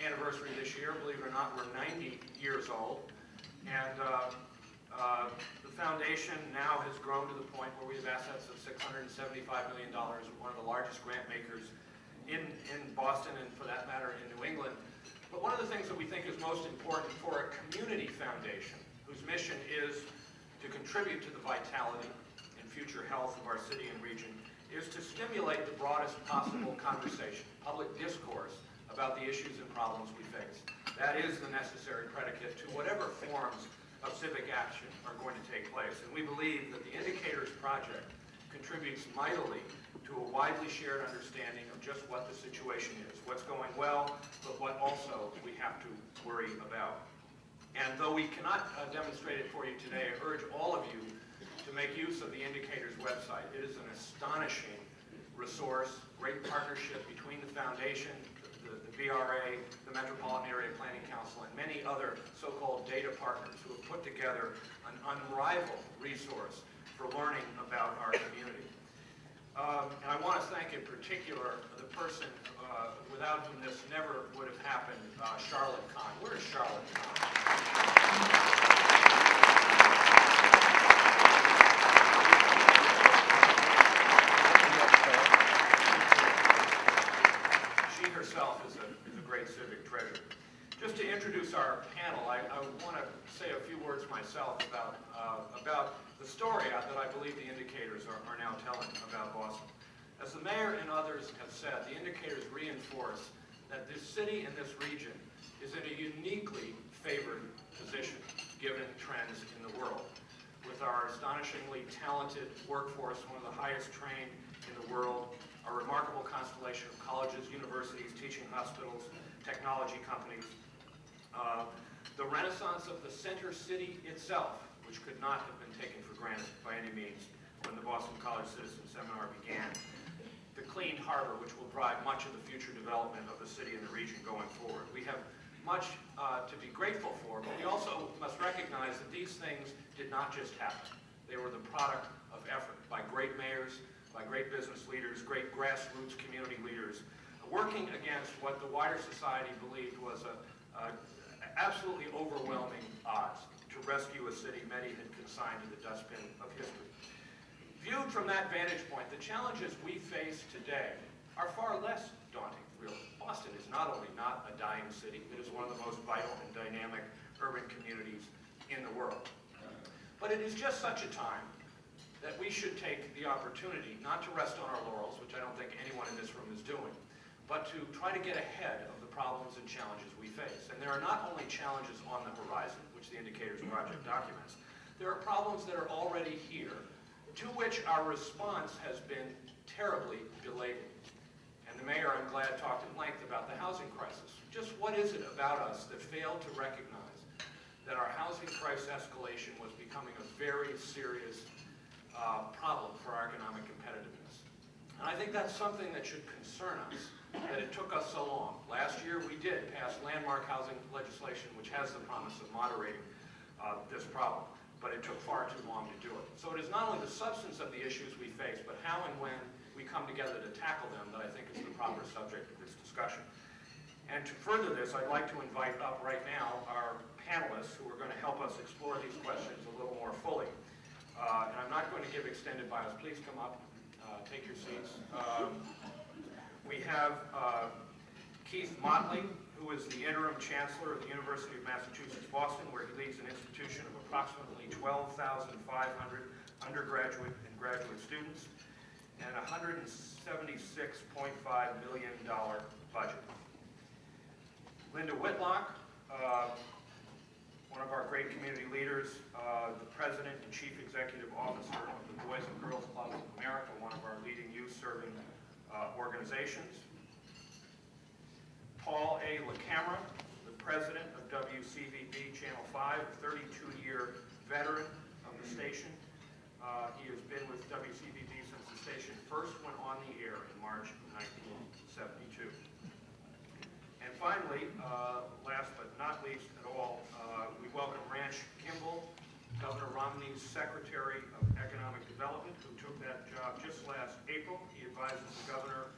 anniversary this year. Believe it or not, we're 90 years old. And the foundation now has grown to the point where we have assets of $675 million. We're one of the largest grant makers in Boston and, for that matter, in New England. But one of the things that we think is most important for a community foundation, whose mission is to contribute to the vitality and future health of our city and region, is to stimulate the broadest possible conversation, public discourse about the issues and problems we face. That is the necessary predicate to whatever forms of civic action are going to take place. And we believe that the Indicators Project contributes mightily to a widely shared understanding of just what the situation is, what's going well, but what also we have to worry about. And though we cannot demonstrate it for you today, I urge all of you to make use of the Indicators website. It is an astonishing resource, great partnership between the foundation, the BRA, the Metropolitan Area Planning Council, and many other so-called data partners who have put together an unrivaled resource for learning about our community. And I want to thank in particular the person without whom this never would have happened, Charlotte Kahn. Where is Charlotte Kahn? She herself is a great civic treasure. Just to introduce our panel, I want to say a few words myself about the story that I believe the Indicators are now telling about Boston. As the mayor and others have said, the Indicators reinforce that this city and this region is in a uniquely favored position given trends in the world. With our astonishingly talented workforce, one of the highest trained in the world, our remarkable constellation of colleges, universities, teaching hospitals, technology companies, the renaissance of the center city itself, which could not have been taken for granted by any means when the Boston College Citizen Seminar began. The clean harbor, which will drive much of the future development of the city and the region going forward. We have much to be grateful for, but we also must recognize that these things did not just happen. They were the product of effort by great mayors, by great business leaders, great grassroots community leaders, working against what the wider society believed was absolutely overwhelming odds to rescue a city many had consigned to the dustbin of history. Viewed from that vantage point, the challenges we face today are far less daunting, really. Boston is not only not a dying city, it is one of the most vital and dynamic urban communities in the world. But it is just such a time that we should take the opportunity not to rest on our laurels, which I don't think anyone in this room is doing, but to try to get ahead of the problems and challenges we face. And there are not only challenges on the horizon, which the Indicators Project documents, there are problems that are already here, to which our response has been terribly belated. And the mayor, I'm glad, talked at length about the housing crisis. Just what is it about us that failed to recognize that our housing price escalation was becoming a very serious problem for our economic competitiveness? And I think that's something that should concern us, that it took us so long. Last year we did pass landmark housing legislation which has the promise of moderating this problem, but it took far too long to do it. So it is not only the substance of the issues we face, but how and when we come together to tackle them that I think is the proper subject of this discussion. And to further this, I'd like to invite up right now our panelists who are going to help us explore these questions a little more fully. And I'm not going to give extended bios. Please come up, take your seats. We have Keith Motley, who is the interim chancellor of the University of Massachusetts, Boston, where he leads an institution of approximately 12,500 undergraduate and graduate students and a $176.5 million budget. Linda Whitlock, one of our great community leaders, the president and chief executive officer of the Boys and Girls Clubs of America, one of our leading youth-serving organizations. Paul A. LaCamera, the president of WCVB Channel 5, a 32-year veteran of the station. He has been with WCVB since the station first went on the air in March of 1972. And finally, last but not least at all, we welcome Ranch Kimball, Governor Romney's Secretary of Economic Development, who took that job just last April. He advises the governor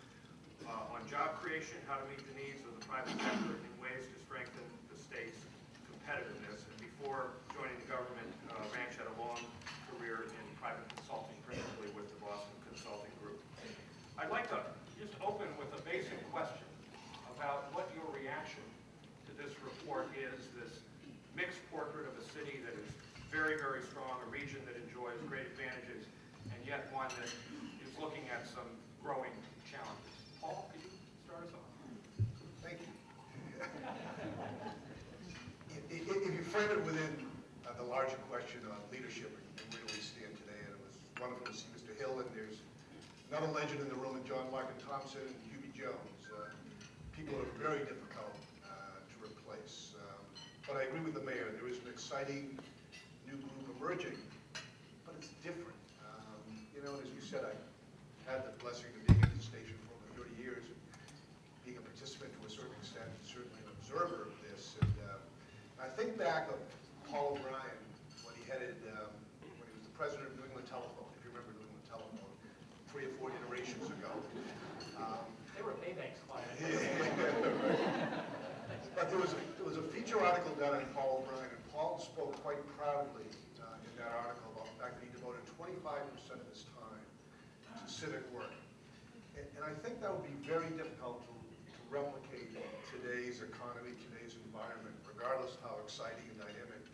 on job creation, how to meet the needs of the private sector, and ways to strengthen the state's competitiveness. And before joining the government, Ranch had a long career in private consulting, principally with the Boston Consulting Group. I'd like to just open with a basic question about what your reaction to this report is, this mixed portrait of a city that is very, very strong, a region that enjoys great advantages, and yet one that is looking at some growing challenges. Paul, could you start us off? Thank you. If you frame it within the larger question on leadership and where do we stand today, and it was wonderful to see Mr. Hill, and there's another legend in the room, and John Larkin Thompson and Hubie Jones. People are very difficult to replace. But I agree with the mayor. There is an exciting new group emerging, but it's different. You know, and as you said, I had the blessing of being at the station for over 30 years, and being a participant to a certain extent, certainly an observer of this. And I think back of Paul O'Brien when he headed, when he was the president of New England Telephone, if you remember New England Telephone, 3 or 4 generations ago. They were Maybank's client. But there was a feature article done on Paul O'Brien, and Paul spoke quite proudly in that article about the fact that he devoted 25% of his time to civic work. And I think that would be very difficult to replicate in today's economy, today's environment, regardless of how exciting and dynamic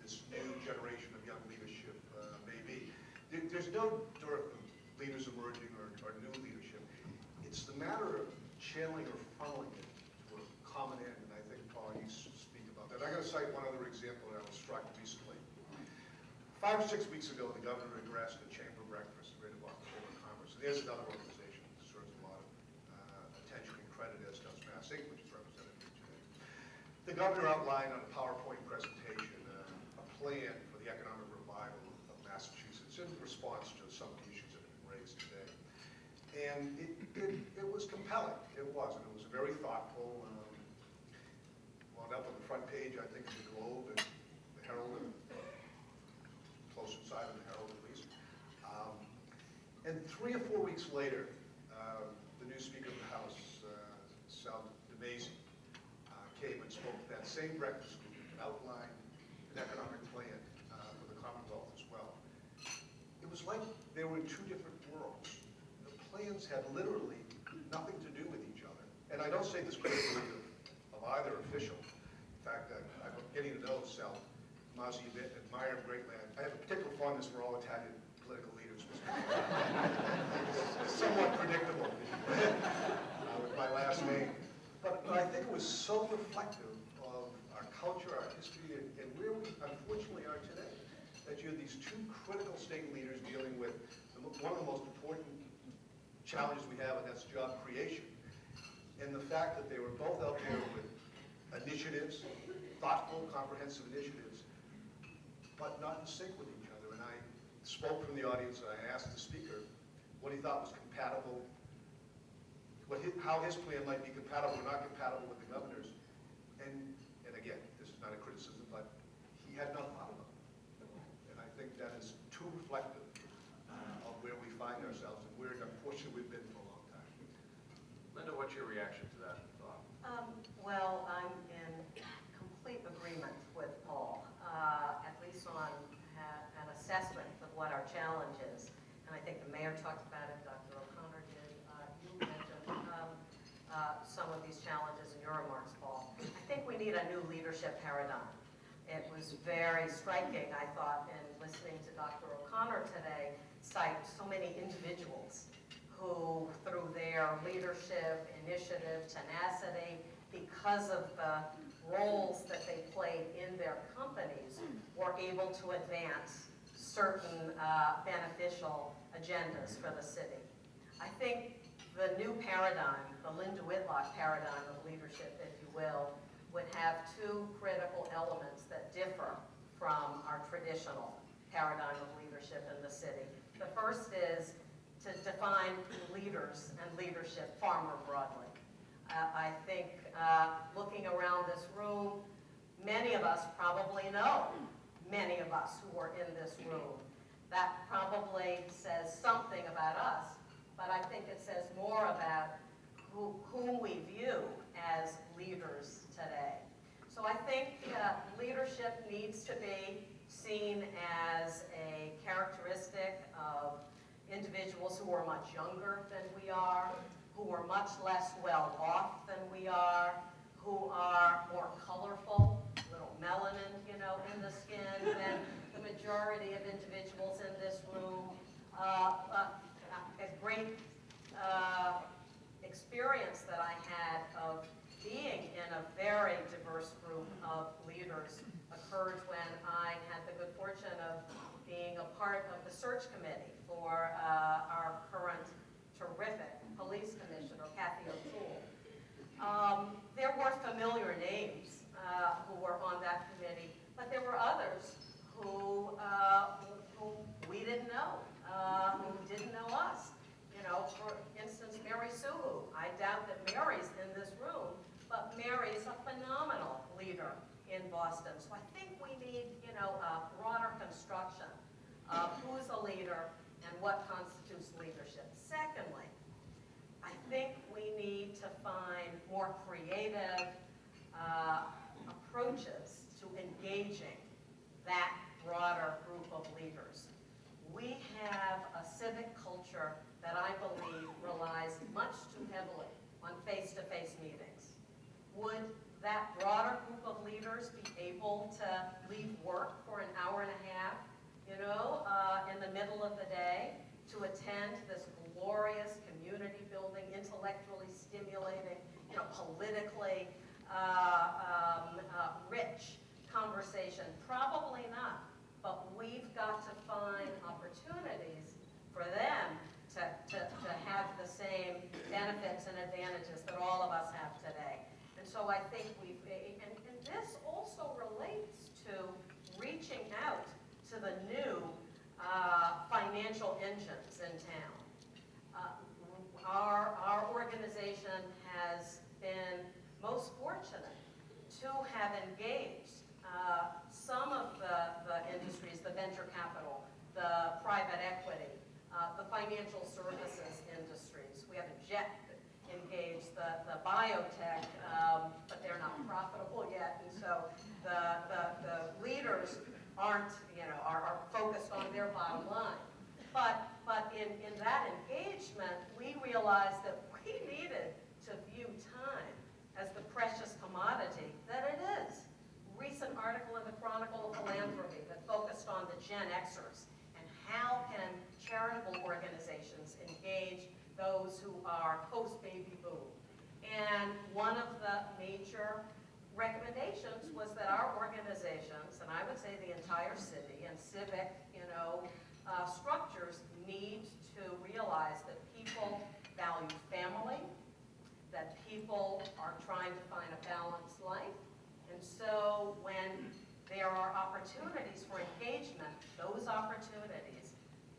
this new generation of young leadership may be. There's no dearth of leaders emerging or new leadership. It's the matter of channeling or funneling it to a common end, and I think, Paul, you speak about that. I'm going to cite one other example that I was struck recently. 5 or 6 weeks ago, the governor addressed a chamber breakfast, the Greater Boston Chamber of Commerce. And there's another organization that deserves a lot of attention and credit, as does Mass Inc., which is represented here today. The governor outlined on a PowerPoint presentation a plan for the economic revival of Massachusetts in response to some of the issues that have been raised today. And it was compelling. It was, and it was very thoughtful. Wound up on the front page, I think, of the Globe and the Herald, and close inside of the Herald at least. And 3 or 4 weeks later, the new Speaker of the House, Sal DeMasi, came and spoke at that same breakfast group and outlined an economic plan for the Commonwealth as well. It was like they were in 2 different worlds. The plans had literally nothing to do with each other. And I don't say this critically of either official. In fact, I'm getting to know Sal DeMasi a bit, admire him greatly. I have a particular fondness for all Italian political leaders. It's somewhat predictable with my last name. But I think it was so reflective of our culture, our history, and where we unfortunately are today. That you have these 2 critical state leaders dealing with one of the most important challenges we have, and that's job creation. And the fact that they were both out there with initiatives, thoughtful, comprehensive initiatives, but not in sync with each other. And I spoke from the audience, and I asked the speaker what he thought was compatible, how his plan might be compatible or not compatible with the governor's. And again, this is not a criticism, but he had not thought about it. And I think that is too reflective of where we find ourselves and where, unfortunately, we've been for a long time. Linda, what's your reaction to that thought? Well, I'm in complete agreement with Paul, at least on an assessment of what our challenge is. And I think the mayor talked about it, Dr. O'Connor did. You mentioned some of these challenges in your remarks, Paul. I think we need a new leadership paradigm. It was very striking, I thought, in listening to Dr. O'Connor today, cite so many individuals who, through their leadership, initiative, tenacity, because of the roles that they played in their companies, were able to advance certain beneficial agendas for the city. I think the new paradigm, the Linda Whitlock paradigm of leadership, if you will, would have two critical elements that differ from our traditional paradigm of leadership in the city. The first is to define leaders and leadership far more broadly. I think looking around this room, many of us probably know many of us who are in this room. That probably says something about us, but I think it says more about whom we view as leaders today. So I think leadership needs to be seen as a characteristic of individuals who are much younger than we are, who are much less well off than we are, who are more colorful, a little melanin, in the skin than the majority of individuals in this room. A great experience that I had of being in a very diverse group of leaders occurred when I had the good fortune of being a part of the search committee for our current terrific police commissioner, Kathy O'Toole. There were familiar names who were on that committee, but there were others who we didn't know, who didn't know us. For instance, Mary Suhu. I doubt that Mary's in this room, but Mary is a phenomenal leader in Boston. So I think we need, a broader construction of who's a leader and what constitutes leadership. Secondly, I think we need to find more creative approaches to engaging that broader group of leaders. We have a civic culture that I believe relies much too heavily on face-to-face meetings. Would that broader group of leaders be able to leave work for an hour and a half, in the middle of the day to attend this glorious community-building, intellectually stimulating, politically rich conversation? Probably not. But we've got to find opportunities for them to have the same benefits and advantages that all of us have today. And so I think and this also relates to reaching out to the new financial engines in town. Our organization has been most fortunate to have engaged some of the industries, the venture capital, the private equity, the financial services industries. We haven't yet engaged the biotech, but they're not profitable yet, and so the leaders aren't, are focused on their bottom line. But in that engagement, we realized that we needed to view time as the precious commodity that it is. Recent article in the Chronicle of Philanthropy that focused on the Gen Xers and how can charitable organizations engage those who are post-baby boom. And one of the major recommendations was that our organizations, and I would say the entire city and civic, structures need to realize that people value family, that people are trying to find a balanced life. And so when there are opportunities for engagement, those opportunities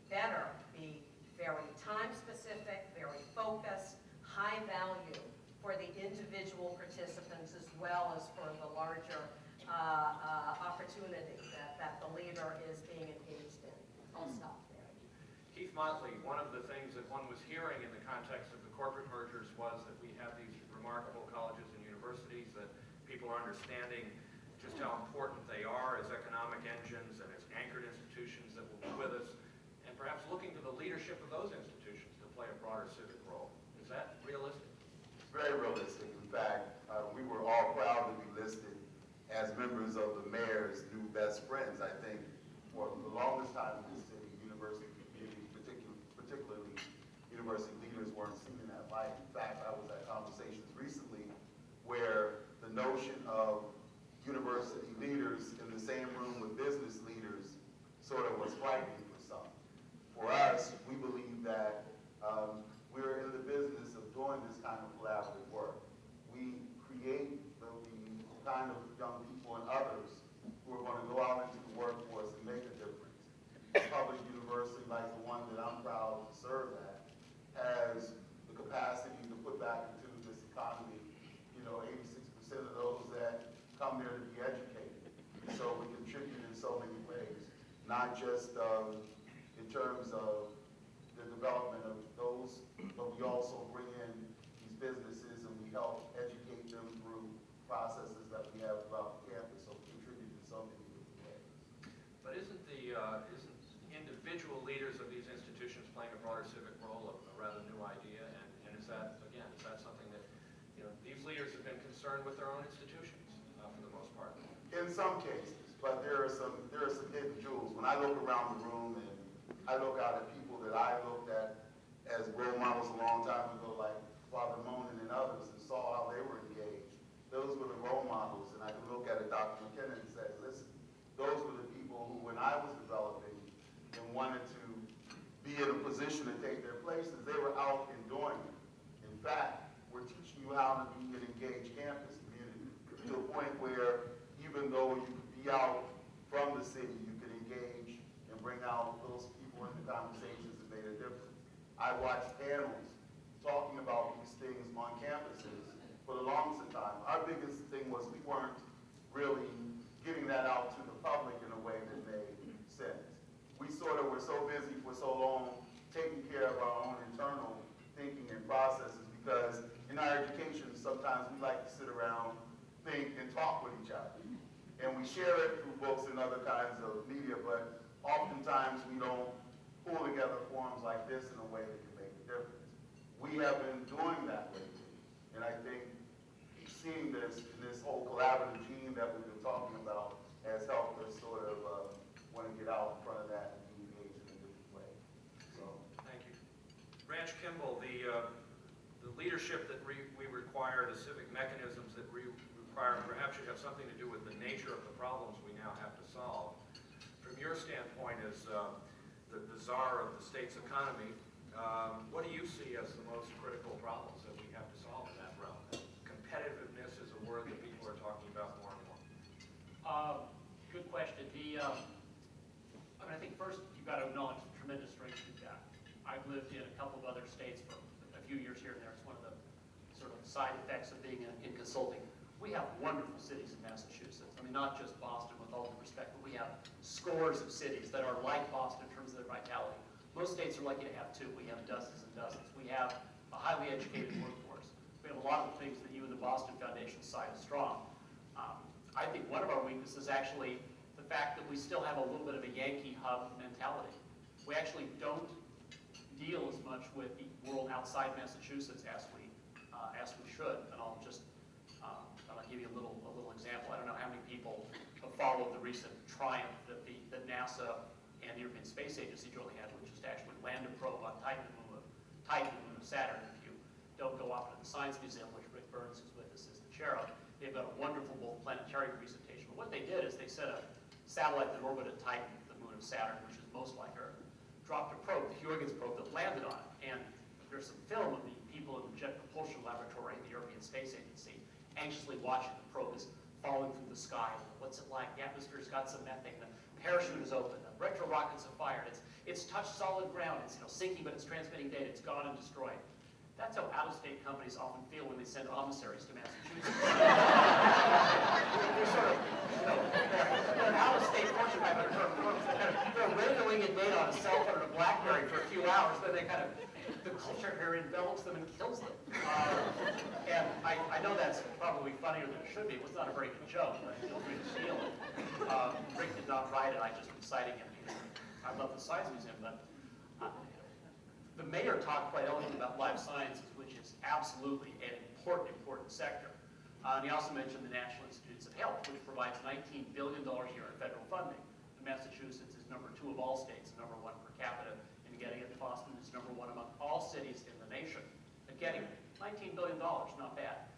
better be very time-specific, very focused, high value for the individual participants as well as for the larger opportunity that the leader is being engaged in. I'll stop there. Keith Motley, one of the things that one was hearing in the context of the corporate mergers was that we have these remarkable colleges and universities that people are understanding just how important they are as economic engines and as anchored institutions that will be with us, and perhaps looking to the leadership of those institutions to play a broader civic role. Is that realistic? It's very realistic. In fact, we were all proud to be listed as members of the mayor's new best friends. I think for the longest time in this city, university community, particularly university leaders, weren't seen in that light. In fact, I was at conversations recently where the notion of university leaders in the same room with business leaders sort of was frightening for some. For us, we believe that we're in the business of doing this kind of collaborative work. We create the like the one that I'm proud to serve at, has the capacity to put back into this economy, 86% of those that come there to be educated. So we contribute in so many ways, not just in terms of the development of those, but we also bring in these businesses and we help educate them through processes that we have throughout the campus. So we contribute in so many different ways. But isn't individual leaders of these institutions playing a broader civic role a rather new idea? And is that something that, these leaders have been concerned with their own institutions for the most part? In some cases, but there are some hidden jewels. When I look around the room and I look out at people that I looked at as role models a long time ago, like Father Monin and others, and saw how they were engaged, those were the role models. And I can look at a Dr. McKinnon and say, listen, those were the people who, when I was developing and wanted to be in a position to take their places, they were out and doing it. In fact, we're teaching you how to be an engaged campus community to a point where even though you could be out from the city, you could engage and bring out those people in the conversations that made a difference. I watched panels talking about these things on campuses for the longest time. Our biggest thing was we weren't really getting that out to the public in a way that made sense. We sort of were so busy for so long taking care of our own internal thinking and processes, because in our education, sometimes we like to sit around, think, and talk with each other. And we share it through books and other kinds of media, but oftentimes we don't pull together forums like this in a way that can make a difference. We have been doing that lately, and I think seeing this in this whole collaborative gene that we've been talking about has helped us sort of want to get out in front of that and be engaged in a different way. So, Thank you. Branch Kimball, the leadership that we require, the civic mechanisms that we require, perhaps should have something to do with the nature of the problems we now have to solve. From your standpoint as the czar of the state's economy, what do you see as the most critical problems that we have to solve in that realm? Competitiveness is a word that people are talking about more and more. Good question. I think first you've got to acknowledge the tremendous strength we've got. I've lived in a couple of other states for a few years here and there. It's one of the sort of side effects of being in consulting. We have wonderful cities in Massachusetts. I mean, not just Boston, with all due respect, but we have scores of cities that are like Boston in terms of their vitality. Most states are lucky to have two. We have dozens and dozens. We have a highly educated workforce. We have a lot of the things that you and the Boston Foundation cite as strong. I think one of our weaknesses is actually the fact that we still have a little bit of a Yankee hub mentality. We actually don't deal as much with the world outside Massachusetts as we should. And I'll give you a little example. I don't know how many people have followed the recent triumph that NASA and the European Space Agency jointly had, which is to actually land a probe on Titan, the moon of Saturn. If you don't go off to the Science Museum, which Rick Burns is with us as the chair of, they've got a wonderful both planetary presentation. But what they did is they set a satellite that orbited Titan, the moon of Saturn, which is most like Earth, dropped a probe, the Huygens probe, that landed on it. And there's some film of the people in the Jet Propulsion Laboratory in the European Space Agency anxiously watching the probe as falling through the sky. What's it like? The atmosphere's got some methane. The parachute is open. The retro rockets have fired. It's touched solid ground. It's sinking, but it's transmitting data. It's gone and destroyed. That's how out-of-state companies often feel when they send emissaries to Massachusetts. They're sort of, they're an out-of-state Fortune 500 firm. They're radioing in data on a cell phone or a BlackBerry for a few hours, then they the culture here envelops them and kills them. And I know that's probably funnier than it should be. It was not a very good joke, but feel free to steal it. Rick did not write it. I just been citing him. I love the Science Museum, but the mayor talked quite eloquently about life sciences, which is absolutely an important sector. And he also mentioned the National Institutes of Health, which provides $19 billion a year in federal funding. And Massachusetts is #2 of all states, #1 per capita in getting it. Boston is #1 among all cities in the nation. And getting $19 billion, not bad.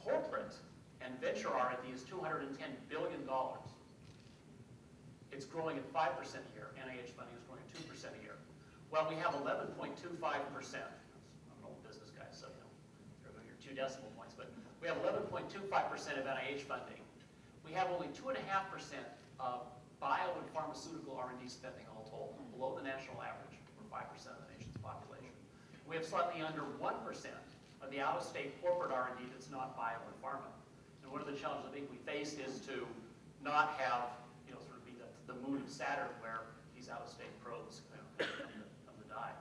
Corporate and venture R&D is $210 billion. It's growing at 5% a year. NIH funding is growing at 2% a year. Well, we have 11.25%. I'm an old business guy, so you're 2 decimal points, but we have 11.25% of NIH funding. We have only 2.5% of bio and pharmaceutical R&D spending all told, below the national We have slightly under 1% of the out-of-state corporate R&D that's not bio and pharma. And one of the challenges I think we face is to not have, sort of be the moon of Saturn where these out-of-state probes come to die.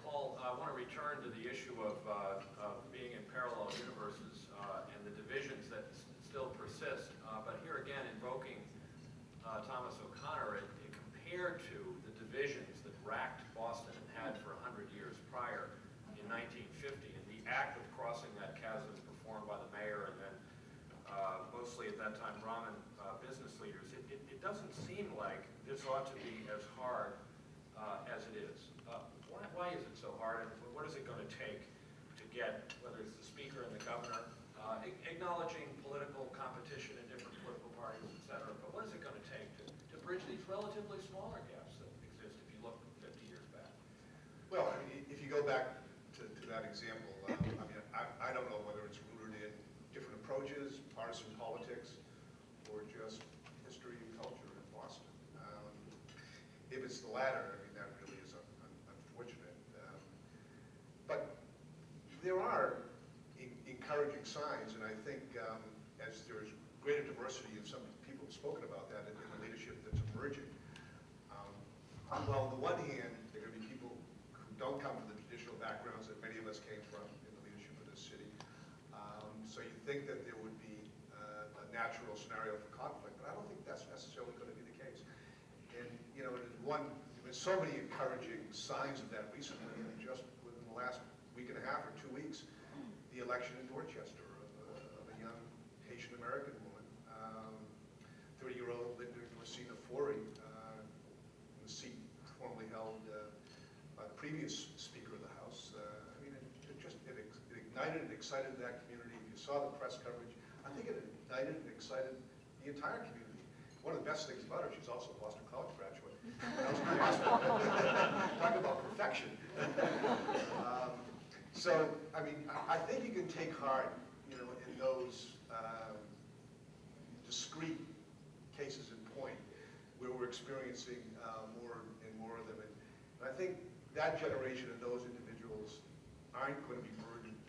Paul, I want to return to the issue of being in parallel universes and the divisions that still persist. But here again, invoking Thomas O'Connor, it compared to the divisions that racked Boston and had for 100 years prior in 1950, and the act of crossing that chasm performed by the mayor and then mostly at that time Brahmin business leaders, it doesn't seem like this ought to be as hard as it is. Why is it so hard, and what is it going to take to get, whether it's the speaker and the governor, acknowledging political competition in different political parties, et cetera, but what is it going to take to bridge these relatively smaller gaps that exist if you look 50 years back? Well, I mean, if you go back to that example, I don't know whether it's rooted in different approaches, partisan politics, or just history and culture in Boston. If it's the latter, I mean, that really is unfortunate. But there are encouraging signs, and I think as there's greater diversity, and some people have spoken about that in the leadership that's emerging. Well, on the one hand, there are going to be people who don't come from the traditional backgrounds that many of us came from in the leadership of this city. So you think that there would be a natural scenario for conflict, but I don't think that's necessarily going to be the case. And there's so many encouraging signs of that recently, and just within the last week and a half or 2 weeks, the election in Dorchester of a young Haitian American woman, 30-year-old Linda Racina Forey, in the seat formerly held by the previous Speaker of the House. I mean, it ignited and excited that community. If you saw the press coverage, I think it ignited and excited the entire community. One of the best things about her, she's also a Boston College graduate. Talk about perfection. So, I mean, I think you can take heart, in those discrete cases in point where we're experiencing more and more of them. And I think that generation and those individuals aren't going to be burdened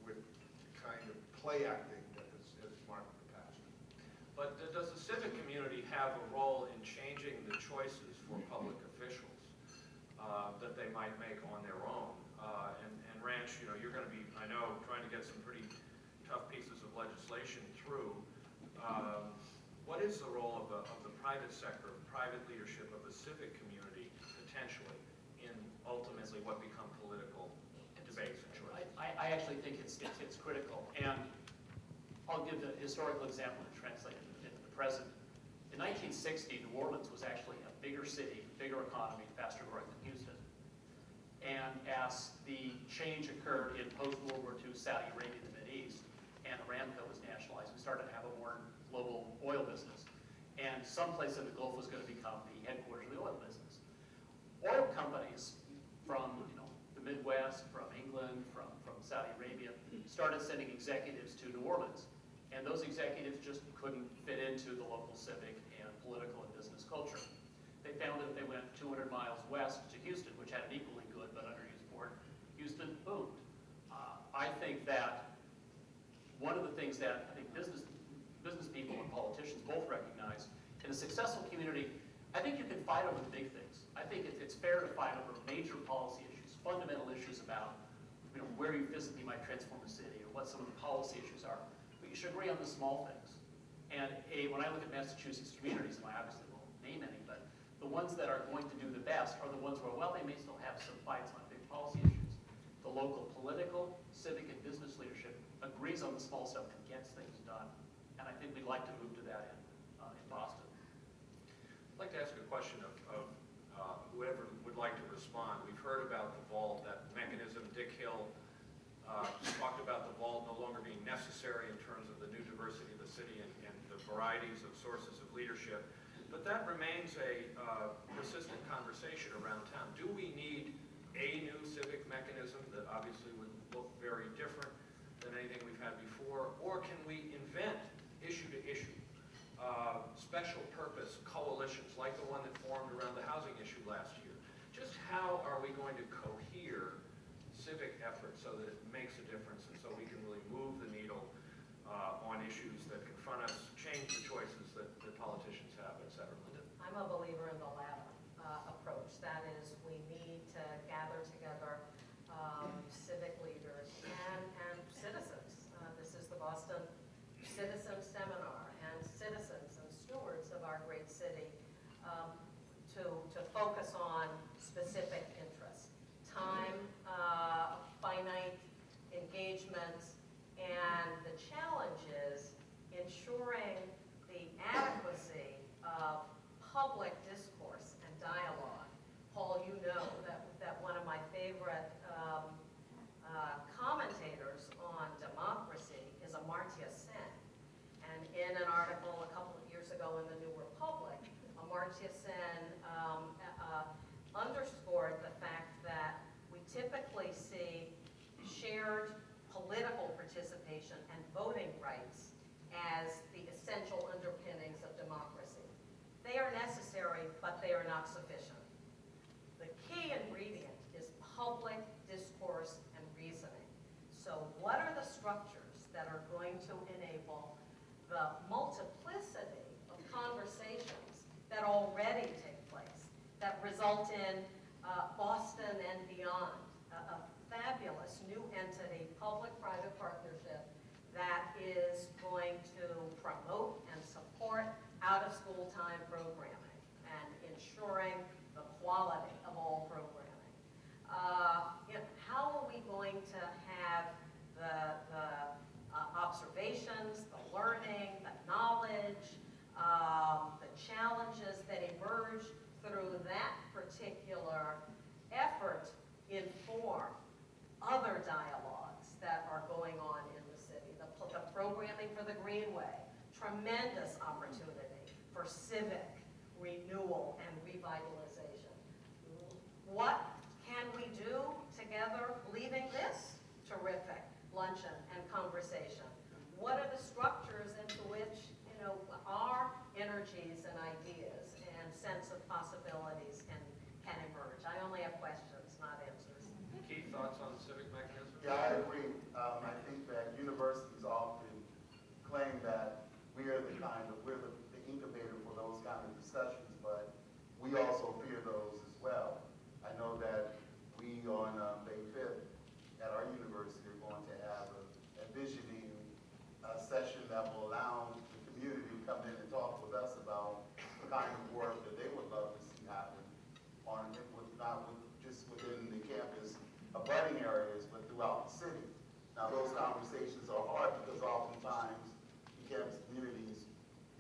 with the kind of play acting that has marked the past. But does the civic community have a role in changing the choices for public officials that they might make on their own? And Ranch, you're going to be, I know, trying to get some pretty tough pieces of legislation through. What is the role of the private sector, of private leadership, of the civic community, potentially, in ultimately what become political debates and choices? I actually think it's critical. And I'll give the historical example to translate it into the present. In 1960, New Orleans was actually a bigger city, bigger economy, faster growing than Houston. And as the change occurred in post-World War II Saudi Arabia and the Mideast, and Aramco was nationalized, we started to have a more global oil business. And someplace in the Gulf was going to become the headquarters of the oil business. Oil companies from the Midwest, from England, from Saudi Arabia, started sending executives to New Orleans. And those executives just couldn't fit into the local civic and political and business culture. They found that if they went 200 miles west to Houston, which had an equally good but underused port, Houston boomed. I think that one of the things that I think business people and politicians both recognize, in a successful community, I think you can fight over the big things. I think it's fair to fight over major policy issues, fundamental issues about where you physically might transform the city or what some of the policy issues are. But you should agree on the small things. And when I look at Massachusetts communities, and I obviously won't name any, but the ones that are going to do the best are the ones where, well, they may still have some fights on big policy issues. The local political, civic, and business leadership agrees on the small stuff and gets things done. And I think we'd like to move to that in Boston. I'd like to ask a question of whoever would like to respond. We've heard about the vault, that mechanism. Dick Hill talked about the vault no longer being necessary in terms of the new diversity of the city and the varieties of sources of leadership. But that remains a persistent conversation around town. Do we need a new civic mechanism that obviously would look very different than anything we've had before? Or can we invent, issue to issue, special purpose coalitions like the one that formed around the housing issue last year? Just how are we we going to cohere civic effort so that it makes a difference and so we can really move the needle on issues that confront us, change the choices that politicians have, et cetera? Linda? I'm a believer in the latter approach. That is, we need to gather together civic leaders and citizens. This is the Boston Citizen Seminar, and citizens and stewards of our great city to focus on specific interests. Time, finite engagements, and the challenge is ensuring the adequacy of public discourse and dialogue. Paul, you know that one of my favorite commentators on democracy is Amartya Sen. And in an article a couple of years ago in the New Republic, Amartya Sen underscored the fact that we typically see shared political participation and voting rights as the essential underpinnings of democracy. They are necessary, but they are not sufficient. The key ingredient is public discourse and reasoning. So what are the structures that are going to enable the multiplicity of conversations that already take place, that result in Boston and beyond, a fabulous new entity, public-private partnership that is going to promote and support out-of-school time programming and ensuring the quality of all programming. How are we going to have the observations, the learning, the knowledge, the challenges that emerge through that particular effort inform other dialogues that are going on in the city? The programming for the Greenway, tremendous opportunity for civic renewal and revitalization. What can we do together leaving this terrific luncheon and conversation? What are the structures into which, our energies and ideas and sense of possibilities can emerge? I only have questions, not answers. Keith, thoughts on civic mechanism? Yeah, I agree. I think that universities often claim that we're the incubator for those kind of discussions, but we also fear those as well. I know that we on May 5th at our university are going to have a visioning session that will allow the community to come in and talk with us about the kind of work that they would love to see happen just within the campus abutting areas, but throughout the city. Now, those conversations are hard because oftentimes the campus communities,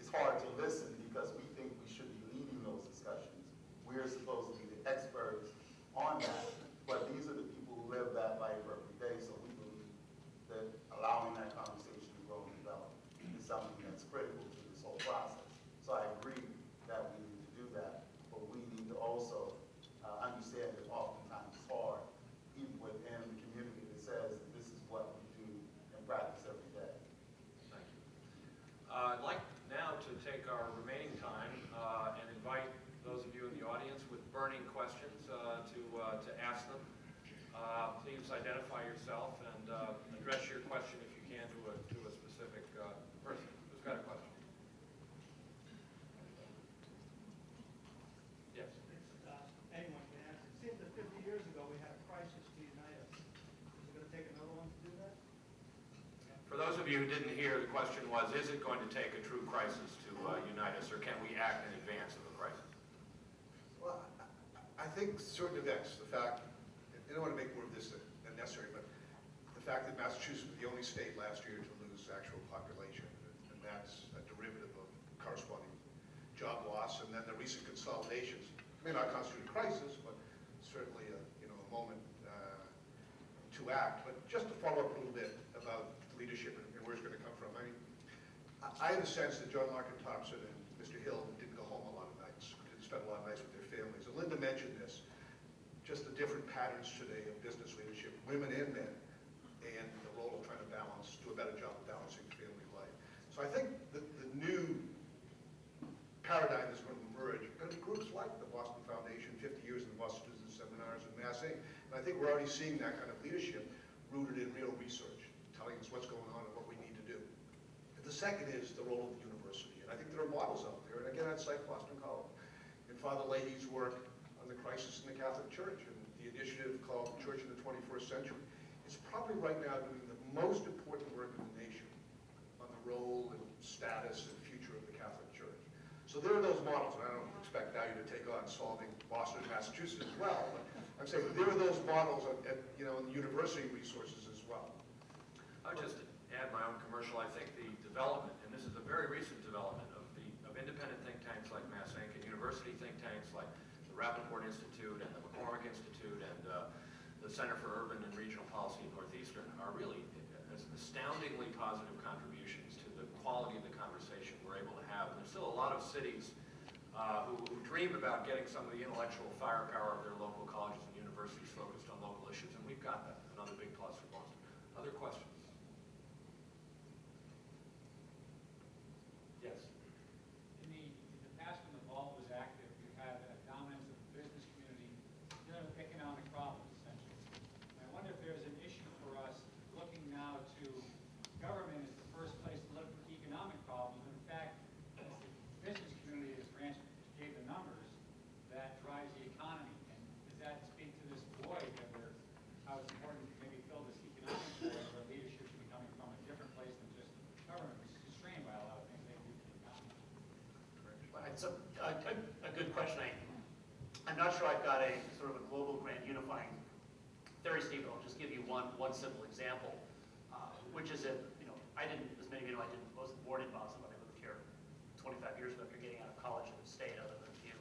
it's hard to listen because we think we should be leading those discussions. We're supposed to be the experts on that, but these are the people who live that life every day, so we believe that allowing that conversation to grow and develop is something that's critical to this whole process. So I agree that we need to do that, but we need to also understand that oftentimes it's hard, even within the community that says that this is what we do and practice every day. Thank you. I'd like now to take our remaining time and invite those of you in the audience with burning questions to ask them. Please identify yourself and address your question if you can to a specific person. Who's got a question? Yes. Anyone can answer. It seems that 50 years ago we had a crisis to unite us. Is it going to take another one to do that? For those of you who didn't hear, the question was, is it going to take a true crisis to unite us, or can we act in advance of a crisis? Well, I think certain events, the fact, I don't want to make more of this than necessary, but the fact that Massachusetts was the only state last year to lose actual population, and that's a derivative of corresponding job loss, and then the recent consolidations may not constitute a crisis, but certainly a moment to act. But just to follow up a little bit about leadership and where it's going to come from, I mean, I have a sense that John Larkin Thompson and Mr. Hill didn't go home a lot of nights, didn't spend a lot of nights with their families. And Linda mentioned this, just the different patterns today of business leadership, women and men, and the role of trying to do a better job of balancing family life. So I think the new paradigm that's going to emerge are going to be groups like the Boston Foundation, 50 years in the Boston Business Seminars, and Mass Inc., I think we're already seeing that kind of leadership rooted in real research, telling us what's going on and what we need to do. And the second is the role of the university. And I think there are models out there, and again, I'd cite Boston College. And Father Leahy's work on the crisis in the Catholic Church and the initiative called Church in the 21st Century. It's probably right now doing the most important work in the nation on the role and status and future of the Catholic Church. So there are those models, and I don't expect now you to take on solving Boston and Massachusetts as well, but I'm saying there are those models at in the university resources as well. I would just add my own commercial. I think the development, and this is a very recent development of independent think tanks like Mass Inc. and university think tanks like the Rappaport Institute and the McCormick Institute and the Center for Urban and Regional Policy at Northeastern are really astoundingly positive contributions to the quality of the conversation we're able to have. And there's still a lot of cities who dream about getting some of the intellectual firepower of their local colleges and universities focused on local issues, and we've got that. Another big plus for Boston. Other questions? Yes. In the past, when the vault was active, you had a dominance of the business community dealing with economic problems, essentially. And I wonder if there's an issue for us looking now to government as the first place to look for economic problems. In fact, it's the business community, as Branch gave the numbers, that drives the economy. And does that speak to this void that how it's important to maybe fill this economic void where leadership should be coming from a different place than just government, which is constrained by a lot of things they do to the economy? Well, it's a good question. I'm not sure I've got a sort of a global grand unifying theory, Steve, but I'll just give you one simple example, which is that, I didn't, as many of you know, I wasn't born in Boston, but I moved here 25 years ago after getting out of college in the state, other than a few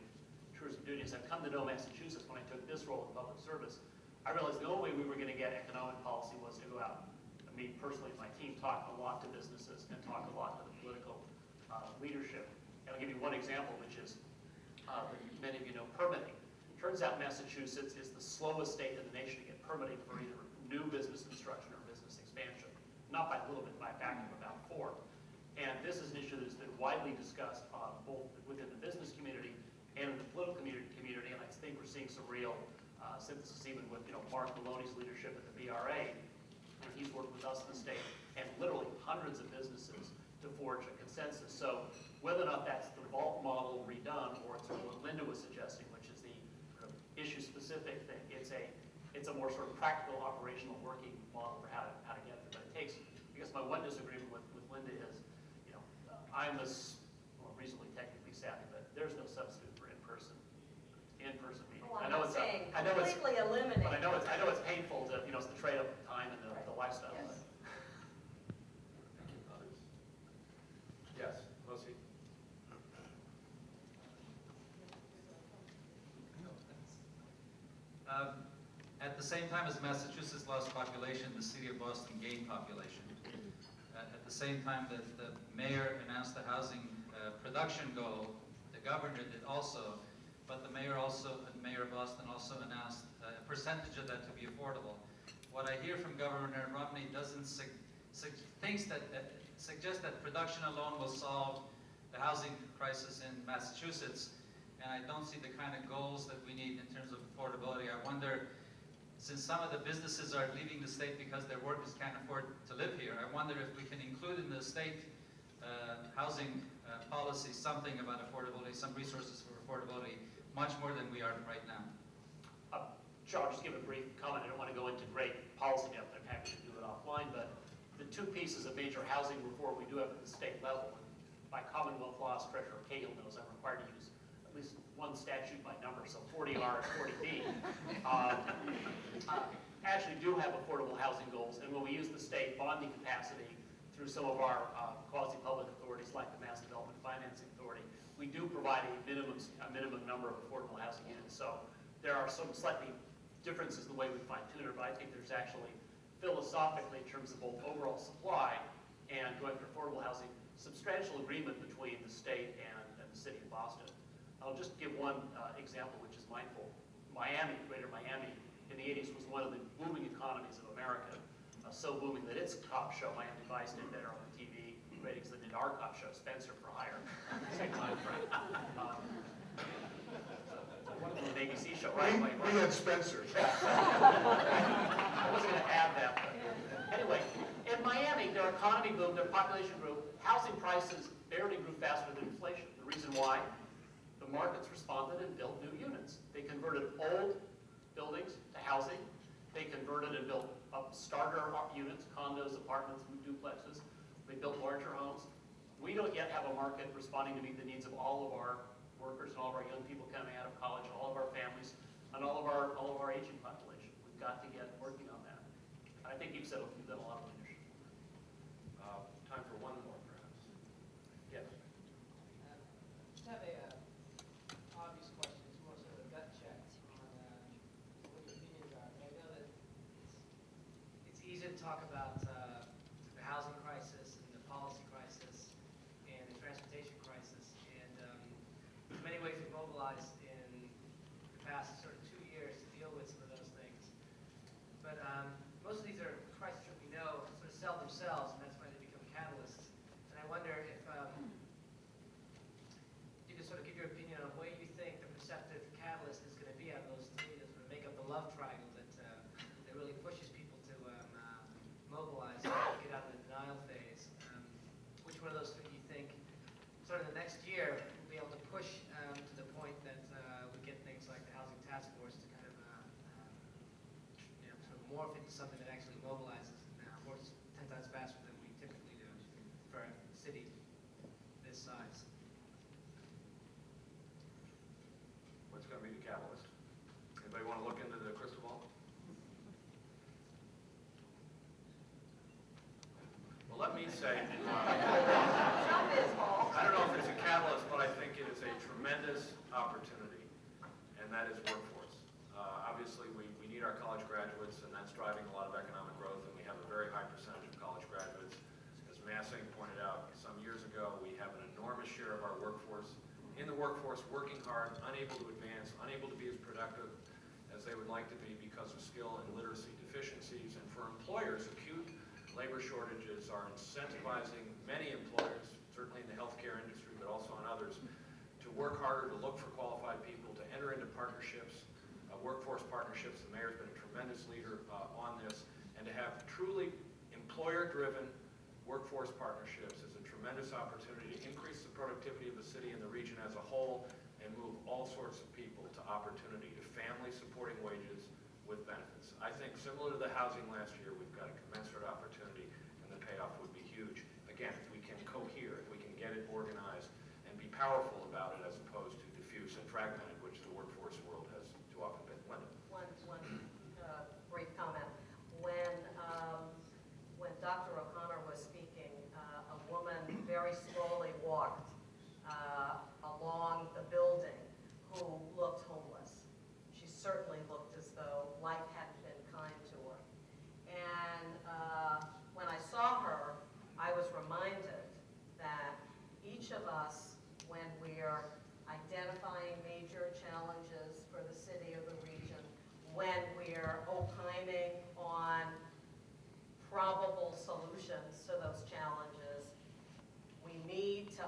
tours and duties. I've come to know Massachusetts when I took this role in public service. I realized the only way we were going to get economic policy was to go out. Me personally and my team talk a lot to businesses and talk a lot to the political leadership. And I'll give you one example, which is, many of you know, permitting. Turns out Massachusetts is the slowest state in the nation to get permitting for either new business construction or business expansion. Not by a little bit, by a factor of about 4. And this is an issue that has been widely discussed both within the business community and in the political community, and I think we're seeing some real synthesis even with Mark Maloney's leadership at the BRA. And he's worked with us in the state and literally hundreds of businesses to forge a consensus. So whether or not that's the vault model redone or it's what Linda was suggesting, which is the sort of issue-specific thing, it's a more sort of practical operational working model for how to get it. But it takes, because my one disagreement with Linda is, I'm reasonably technically savvy, but there's no substitute for in-person meetings. Well, I'm not saying completely eliminate. But I know it's painful to, it's the trade-off of time and the lifestyle. Yes. Others? Yes, Lucy? At the same time as Massachusetts lost population, the city of Boston gained population. At the same time that the mayor announced the housing production goal, the governor did also, but the mayor of Boston also announced a percentage of that to be affordable. What I hear from Governor Romney doesn't suggest that production alone will solve the housing crisis in Massachusetts, and I don't see the kind of goals that we need in terms of affordability. I wonder, since some of the businesses are leaving the state because their workers can't afford to live here, I wonder if we can include in the state housing policy something about affordability, some resources for affordability, much more than we are right now. Sure, I'll just give a brief comment. I don't want to go into great policy depth. I'm happy to do it offline, but the two pieces of major housing reform we do have at the state level, and by Commonwealth laws, Treasurer Cahill knows I'm required to use at least one statute by number, so 40R and 40B, actually do have affordable housing goals, and when we use the state bonding capacity through some of our quasi-public authorities like the Mass Development Financing Authority, we do provide a minimum number of affordable housing units. So there are some slightly differences in the way we fine-tune it, but I think there's actually philosophically, in terms of both overall supply and going for affordable housing, substantial agreement between the state and the city of Boston. I'll just give one example, which is mindful. Miami, Greater Miami, in the 80s was one of the booming economies of America, so booming that its cop show, Miami Vice, did better on the TV ratings than did our cop show, Spencer for Hire, same time frame. One of the ABC show, We right? Wait, we had Spencer. I wasn't going to add that, but anyway, in Miami, their economy boomed, their population grew, housing prices barely grew faster than inflation. The reason why? The markets responded and built new units. They converted old buildings to housing. They converted and built up starter units, condos, apartments, duplexes. They built larger homes. We don't yet have a market responding to meet the needs of all of our workers and all of our young people coming out of college, all of our families, and all of our aging population. We've got to get working on that. I think you've done a lot of leadership. Time for one more, perhaps. Yes. Just have a obvious question. It's more sort of a gut check on what your opinions are. But I know that it's easy to talk about the housing crisis and the policy crisis and the transportation crisis. And in many ways we've mobilized in the past sort of 2 years to deal with some of those things. But most of these are crises that we know sort of sell themselves, and that's why they become catalysts. And I wonder if you could sort of give your opinion on where you think the perceptive catalyst is going to be out of those three that sort of make up the love triangle that really pushes people to mobilize and get out of the denial phase. Which one of those three do you think, sort of the next year, will be able to push to the point that we get things like the Housing Task Force to kind of sort of morph into something that actually mobilizes now, works 10 times faster than we typically do for a city this size? What's going to be the catalyst? Anybody want to look into the crystal ball? Well, let me say, I don't know if it's a catalyst, but I think it is a tremendous opportunity, and that is workforce. Obviously, we need our college graduates, and that's driving a lot of economic growth, and we have a very high percentage of college graduates. As Massing pointed out some years ago, we have an enormous share of our workforce in the workforce working hard, unable to advance, unable to be as productive as they would like to be because of skill and literacy deficiencies. And for employers, acute labor shortages are incentivizing many employers, certainly in the healthcare industry, but also in others, to work harder, to look for qualified people, to enter into partnerships, workforce partnerships. The mayor's been a tremendous leader on this, and to have truly employer-driven workforce partnerships is a tremendous opportunity to increase the productivity of the city and the region as a whole and move all sorts of people to opportunity, to family-supporting wages with benefits. I think similar to the housing last year, we've got a commensurate opportunity, and the payoff would be huge. Again, if we can cohere, if we can get it organized and be powerful about it as opposed to diffuse and fragmented, which the workforce world has too often been. Linda. One brief comment. When Dr. O'Connor was speaking, a woman very slowly walked along the building who looked homeless. She certainly looked as though life hadn't been kind to her. And when I saw her, I was reminded that each of us, when we're identifying major challenges for the city or the region, when we're opining on probable solutions to those challenges, we need to